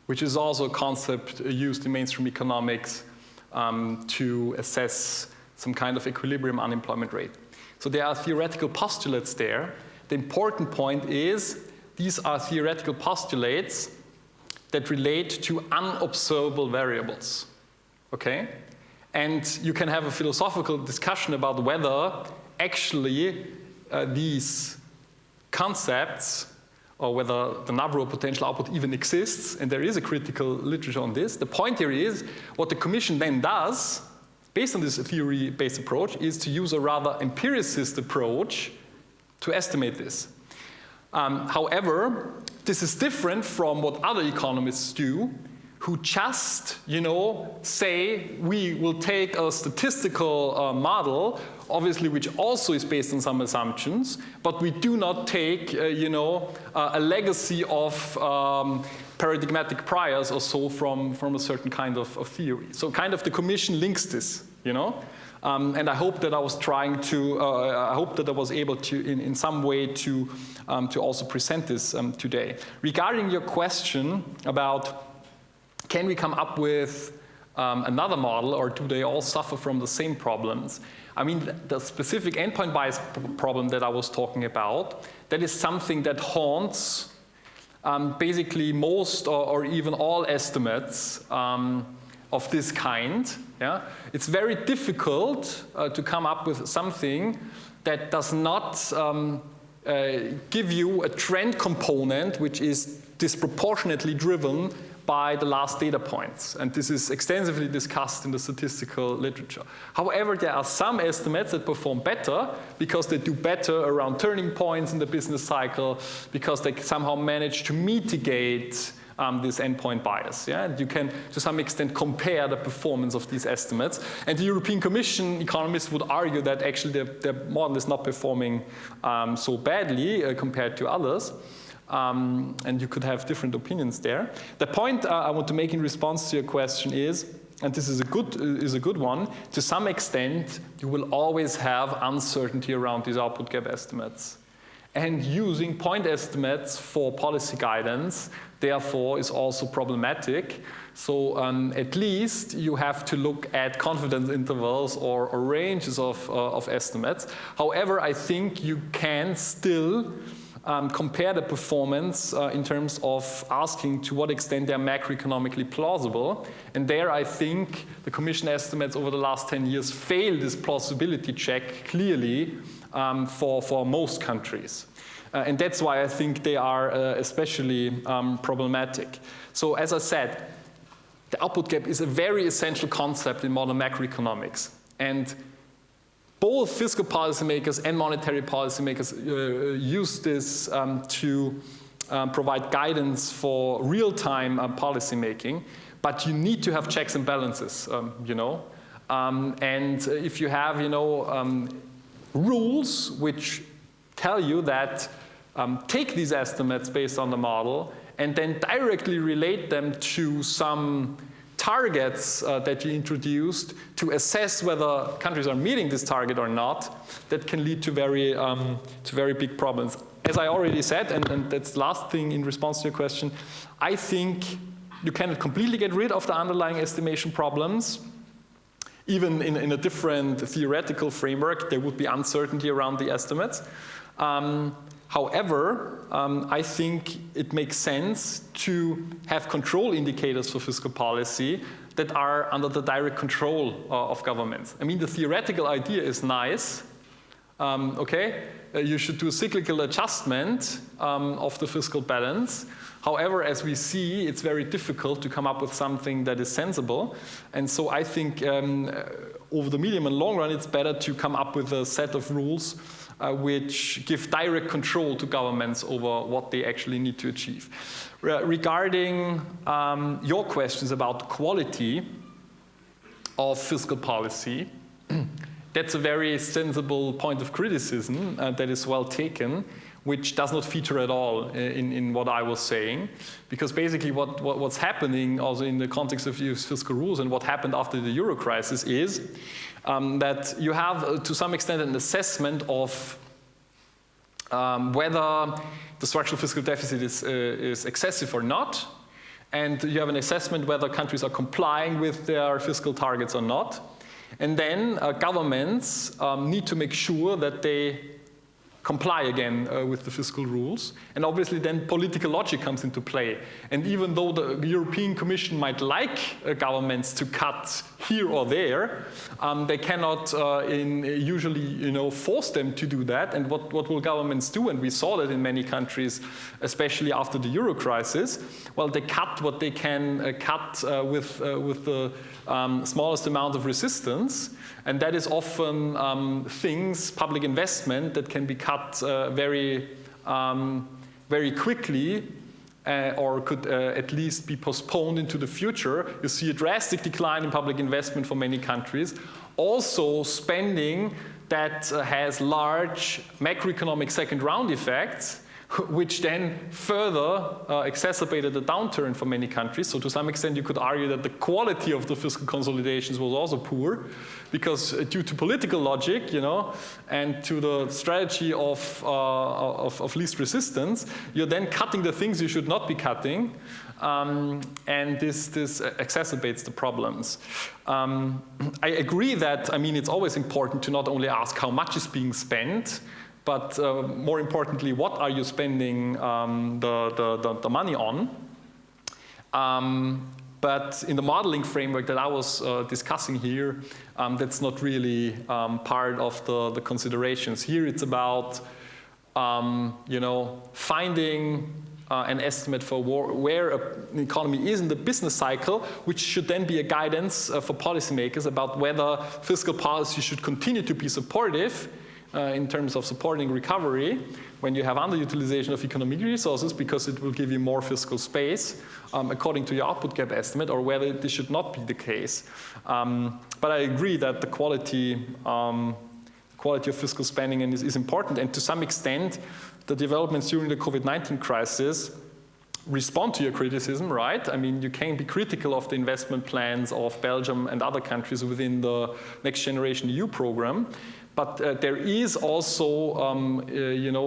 which is also a concept used in mainstream economics to assess some kind of equilibrium unemployment rate. So there are theoretical postulates there. The important point is these are theoretical postulates that relate to unobservable variables, okay? And you can have a philosophical discussion about whether actually these concepts, or whether the NAVRU potential output even exists, and there is a critical literature on this. The point here is, what the Commission then does, based on this theory-based approach, is to use a rather empiricist approach to estimate this. However, this is different from what other economists do, who just, you know, say we will take a statistical model, obviously which also is based on some assumptions, but we do not take, you know, a legacy of paradigmatic priors or so from a certain kind of theory. So kind of the Commission links this, you know. And I hope that I was trying to, I hope that I was able to, in some way, to also present this today. Regarding your question about can we come up with another model, or do they all suffer from the same problems? I mean, the specific endpoint bias problem that I was talking about, that is something that haunts basically most or even all estimates of this kind. Yeah? It's very difficult to come up with something that does not give you a trend component which is disproportionately driven by the last data points. And this is extensively discussed in the statistical literature. However, there are some estimates that perform better because they do better around turning points in the business cycle, because they somehow manage to mitigate this endpoint bias. Yeah? And you can, to some extent, compare the performance of these estimates. And the European Commission economists would argue that actually their model is not performing so badly compared to others. And you could have different opinions there. The point I want to make in response to your question is, and this is a good one, to some extent you will always have uncertainty around these output gap estimates. And using point estimates for policy guidance, therefore, is also problematic. So at least you have to look at confidence intervals or ranges of estimates. However, I think you can still compare the performance in terms of asking to what extent they are macroeconomically plausible. And there I think the Commission estimates over the last 10 years failed this plausibility check clearly for most countries. And that's why I think they are especially problematic. So as I said, the output gap is a very essential concept in modern macroeconomics. And both fiscal policymakers and monetary policymakers use this to provide guidance for real-time policymaking, but you need to have checks and balances, you know. And if you have, you know, rules which tell you that take these estimates based on the model and then directly relate them to some targets that you introduced to assess whether countries are meeting this target or not, that can lead to very big problems. As I already said, and that's the last thing in response to your question, I think you cannot completely get rid of the underlying estimation problems. Even in a different theoretical framework, there would be uncertainty around the estimates. However, I think it makes sense to have control indicators for fiscal policy that are under the direct control of governments. I mean, the theoretical idea is nice, okay? You should do a cyclical adjustment of the fiscal balance. However, as we see, it's very difficult to come up with something that is sensible. And so I think over the medium and long run, it's better to come up with a set of rules which give direct control to governments over what they actually need to achieve. Regarding your questions about quality of fiscal policy, that's a very sensible point of criticism that is well taken, which does not feature at all in what I was saying. Because basically what's happening also in the context of EU fiscal rules and what happened after the Euro crisis is that you have to some extent an assessment of whether the structural fiscal deficit is excessive or not. And you have an assessment whether countries are complying with their fiscal targets or not. And then governments need to make sure that they comply again with the fiscal rules. And obviously then political logic comes into play. And even though the European Commission might like governments to cut here or there, they cannot usually force them to do that. And what will governments do? And we saw that in many countries, especially after the Euro crisis. Well, they cut what they can cut with the smallest amount of resistance. And that is often public investment that can be cut very quickly or could at least be postponed into the future. You see a drastic decline in public investment for many countries. Also spending that has large macroeconomic second round effects, which then further exacerbated the downturn for many countries. So to some extent you could argue that the quality of the fiscal consolidations was also poor, because due to political logic, and to the strategy of least resistance, you're then cutting the things you should not be cutting, and this exacerbates the problems. I agree that, it's always important to not only ask how much is being spent, but more importantly, what are you spending the money on? But in the modeling framework that I was discussing here, that's not really part of the considerations. Here it's about finding an estimate for where an economy is in the business cycle, which should then be a guidance for policymakers about whether fiscal policy should continue to be supportive in terms of supporting recovery when you have underutilization of economic resources, because it will give you more fiscal space according to your output gap estimate, or whether this should not be the case. But I agree that the quality of fiscal spending is important, and to some extent the developments during the COVID-19 crisis respond to your criticism, right? I mean, you can be critical of the investment plans of Belgium and other countries within the Next Generation EU program. But there is also,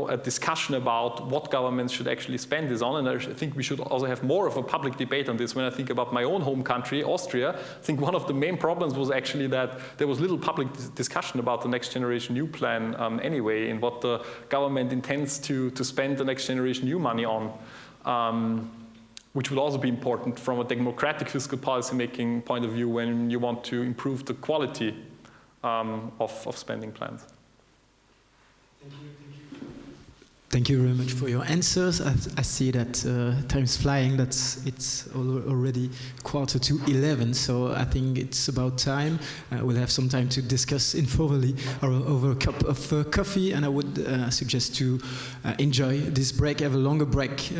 a discussion about what governments should actually spend this on, and I think we should also have more of a public debate on this. When I think about my own home country, Austria, I think one of the main problems was actually that there was little public discussion about the Next Generation EU plan anyway, and what the government intends to spend the Next Generation EU money on, which would also be important from a democratic fiscal policy making point of view when you want to improve the quality of spending plans. Thank you very much for your answers. I see that time is flying. It's already 11:15, so I think it's about time. We'll have some time to discuss informally or over a cup of coffee, and I would suggest to enjoy this break, have a longer break,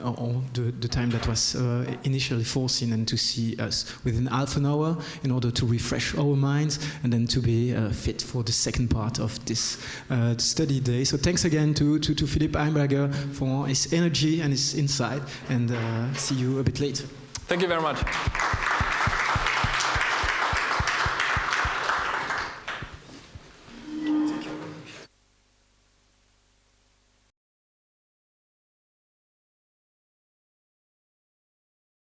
or the time that was initially foreseen, and to see us within half an hour in order to refresh our minds and then to be fit for the second part of this study day. So thanks again to Philipp Heimberger for his energy and his insight, and see you a bit later. Thank you very much.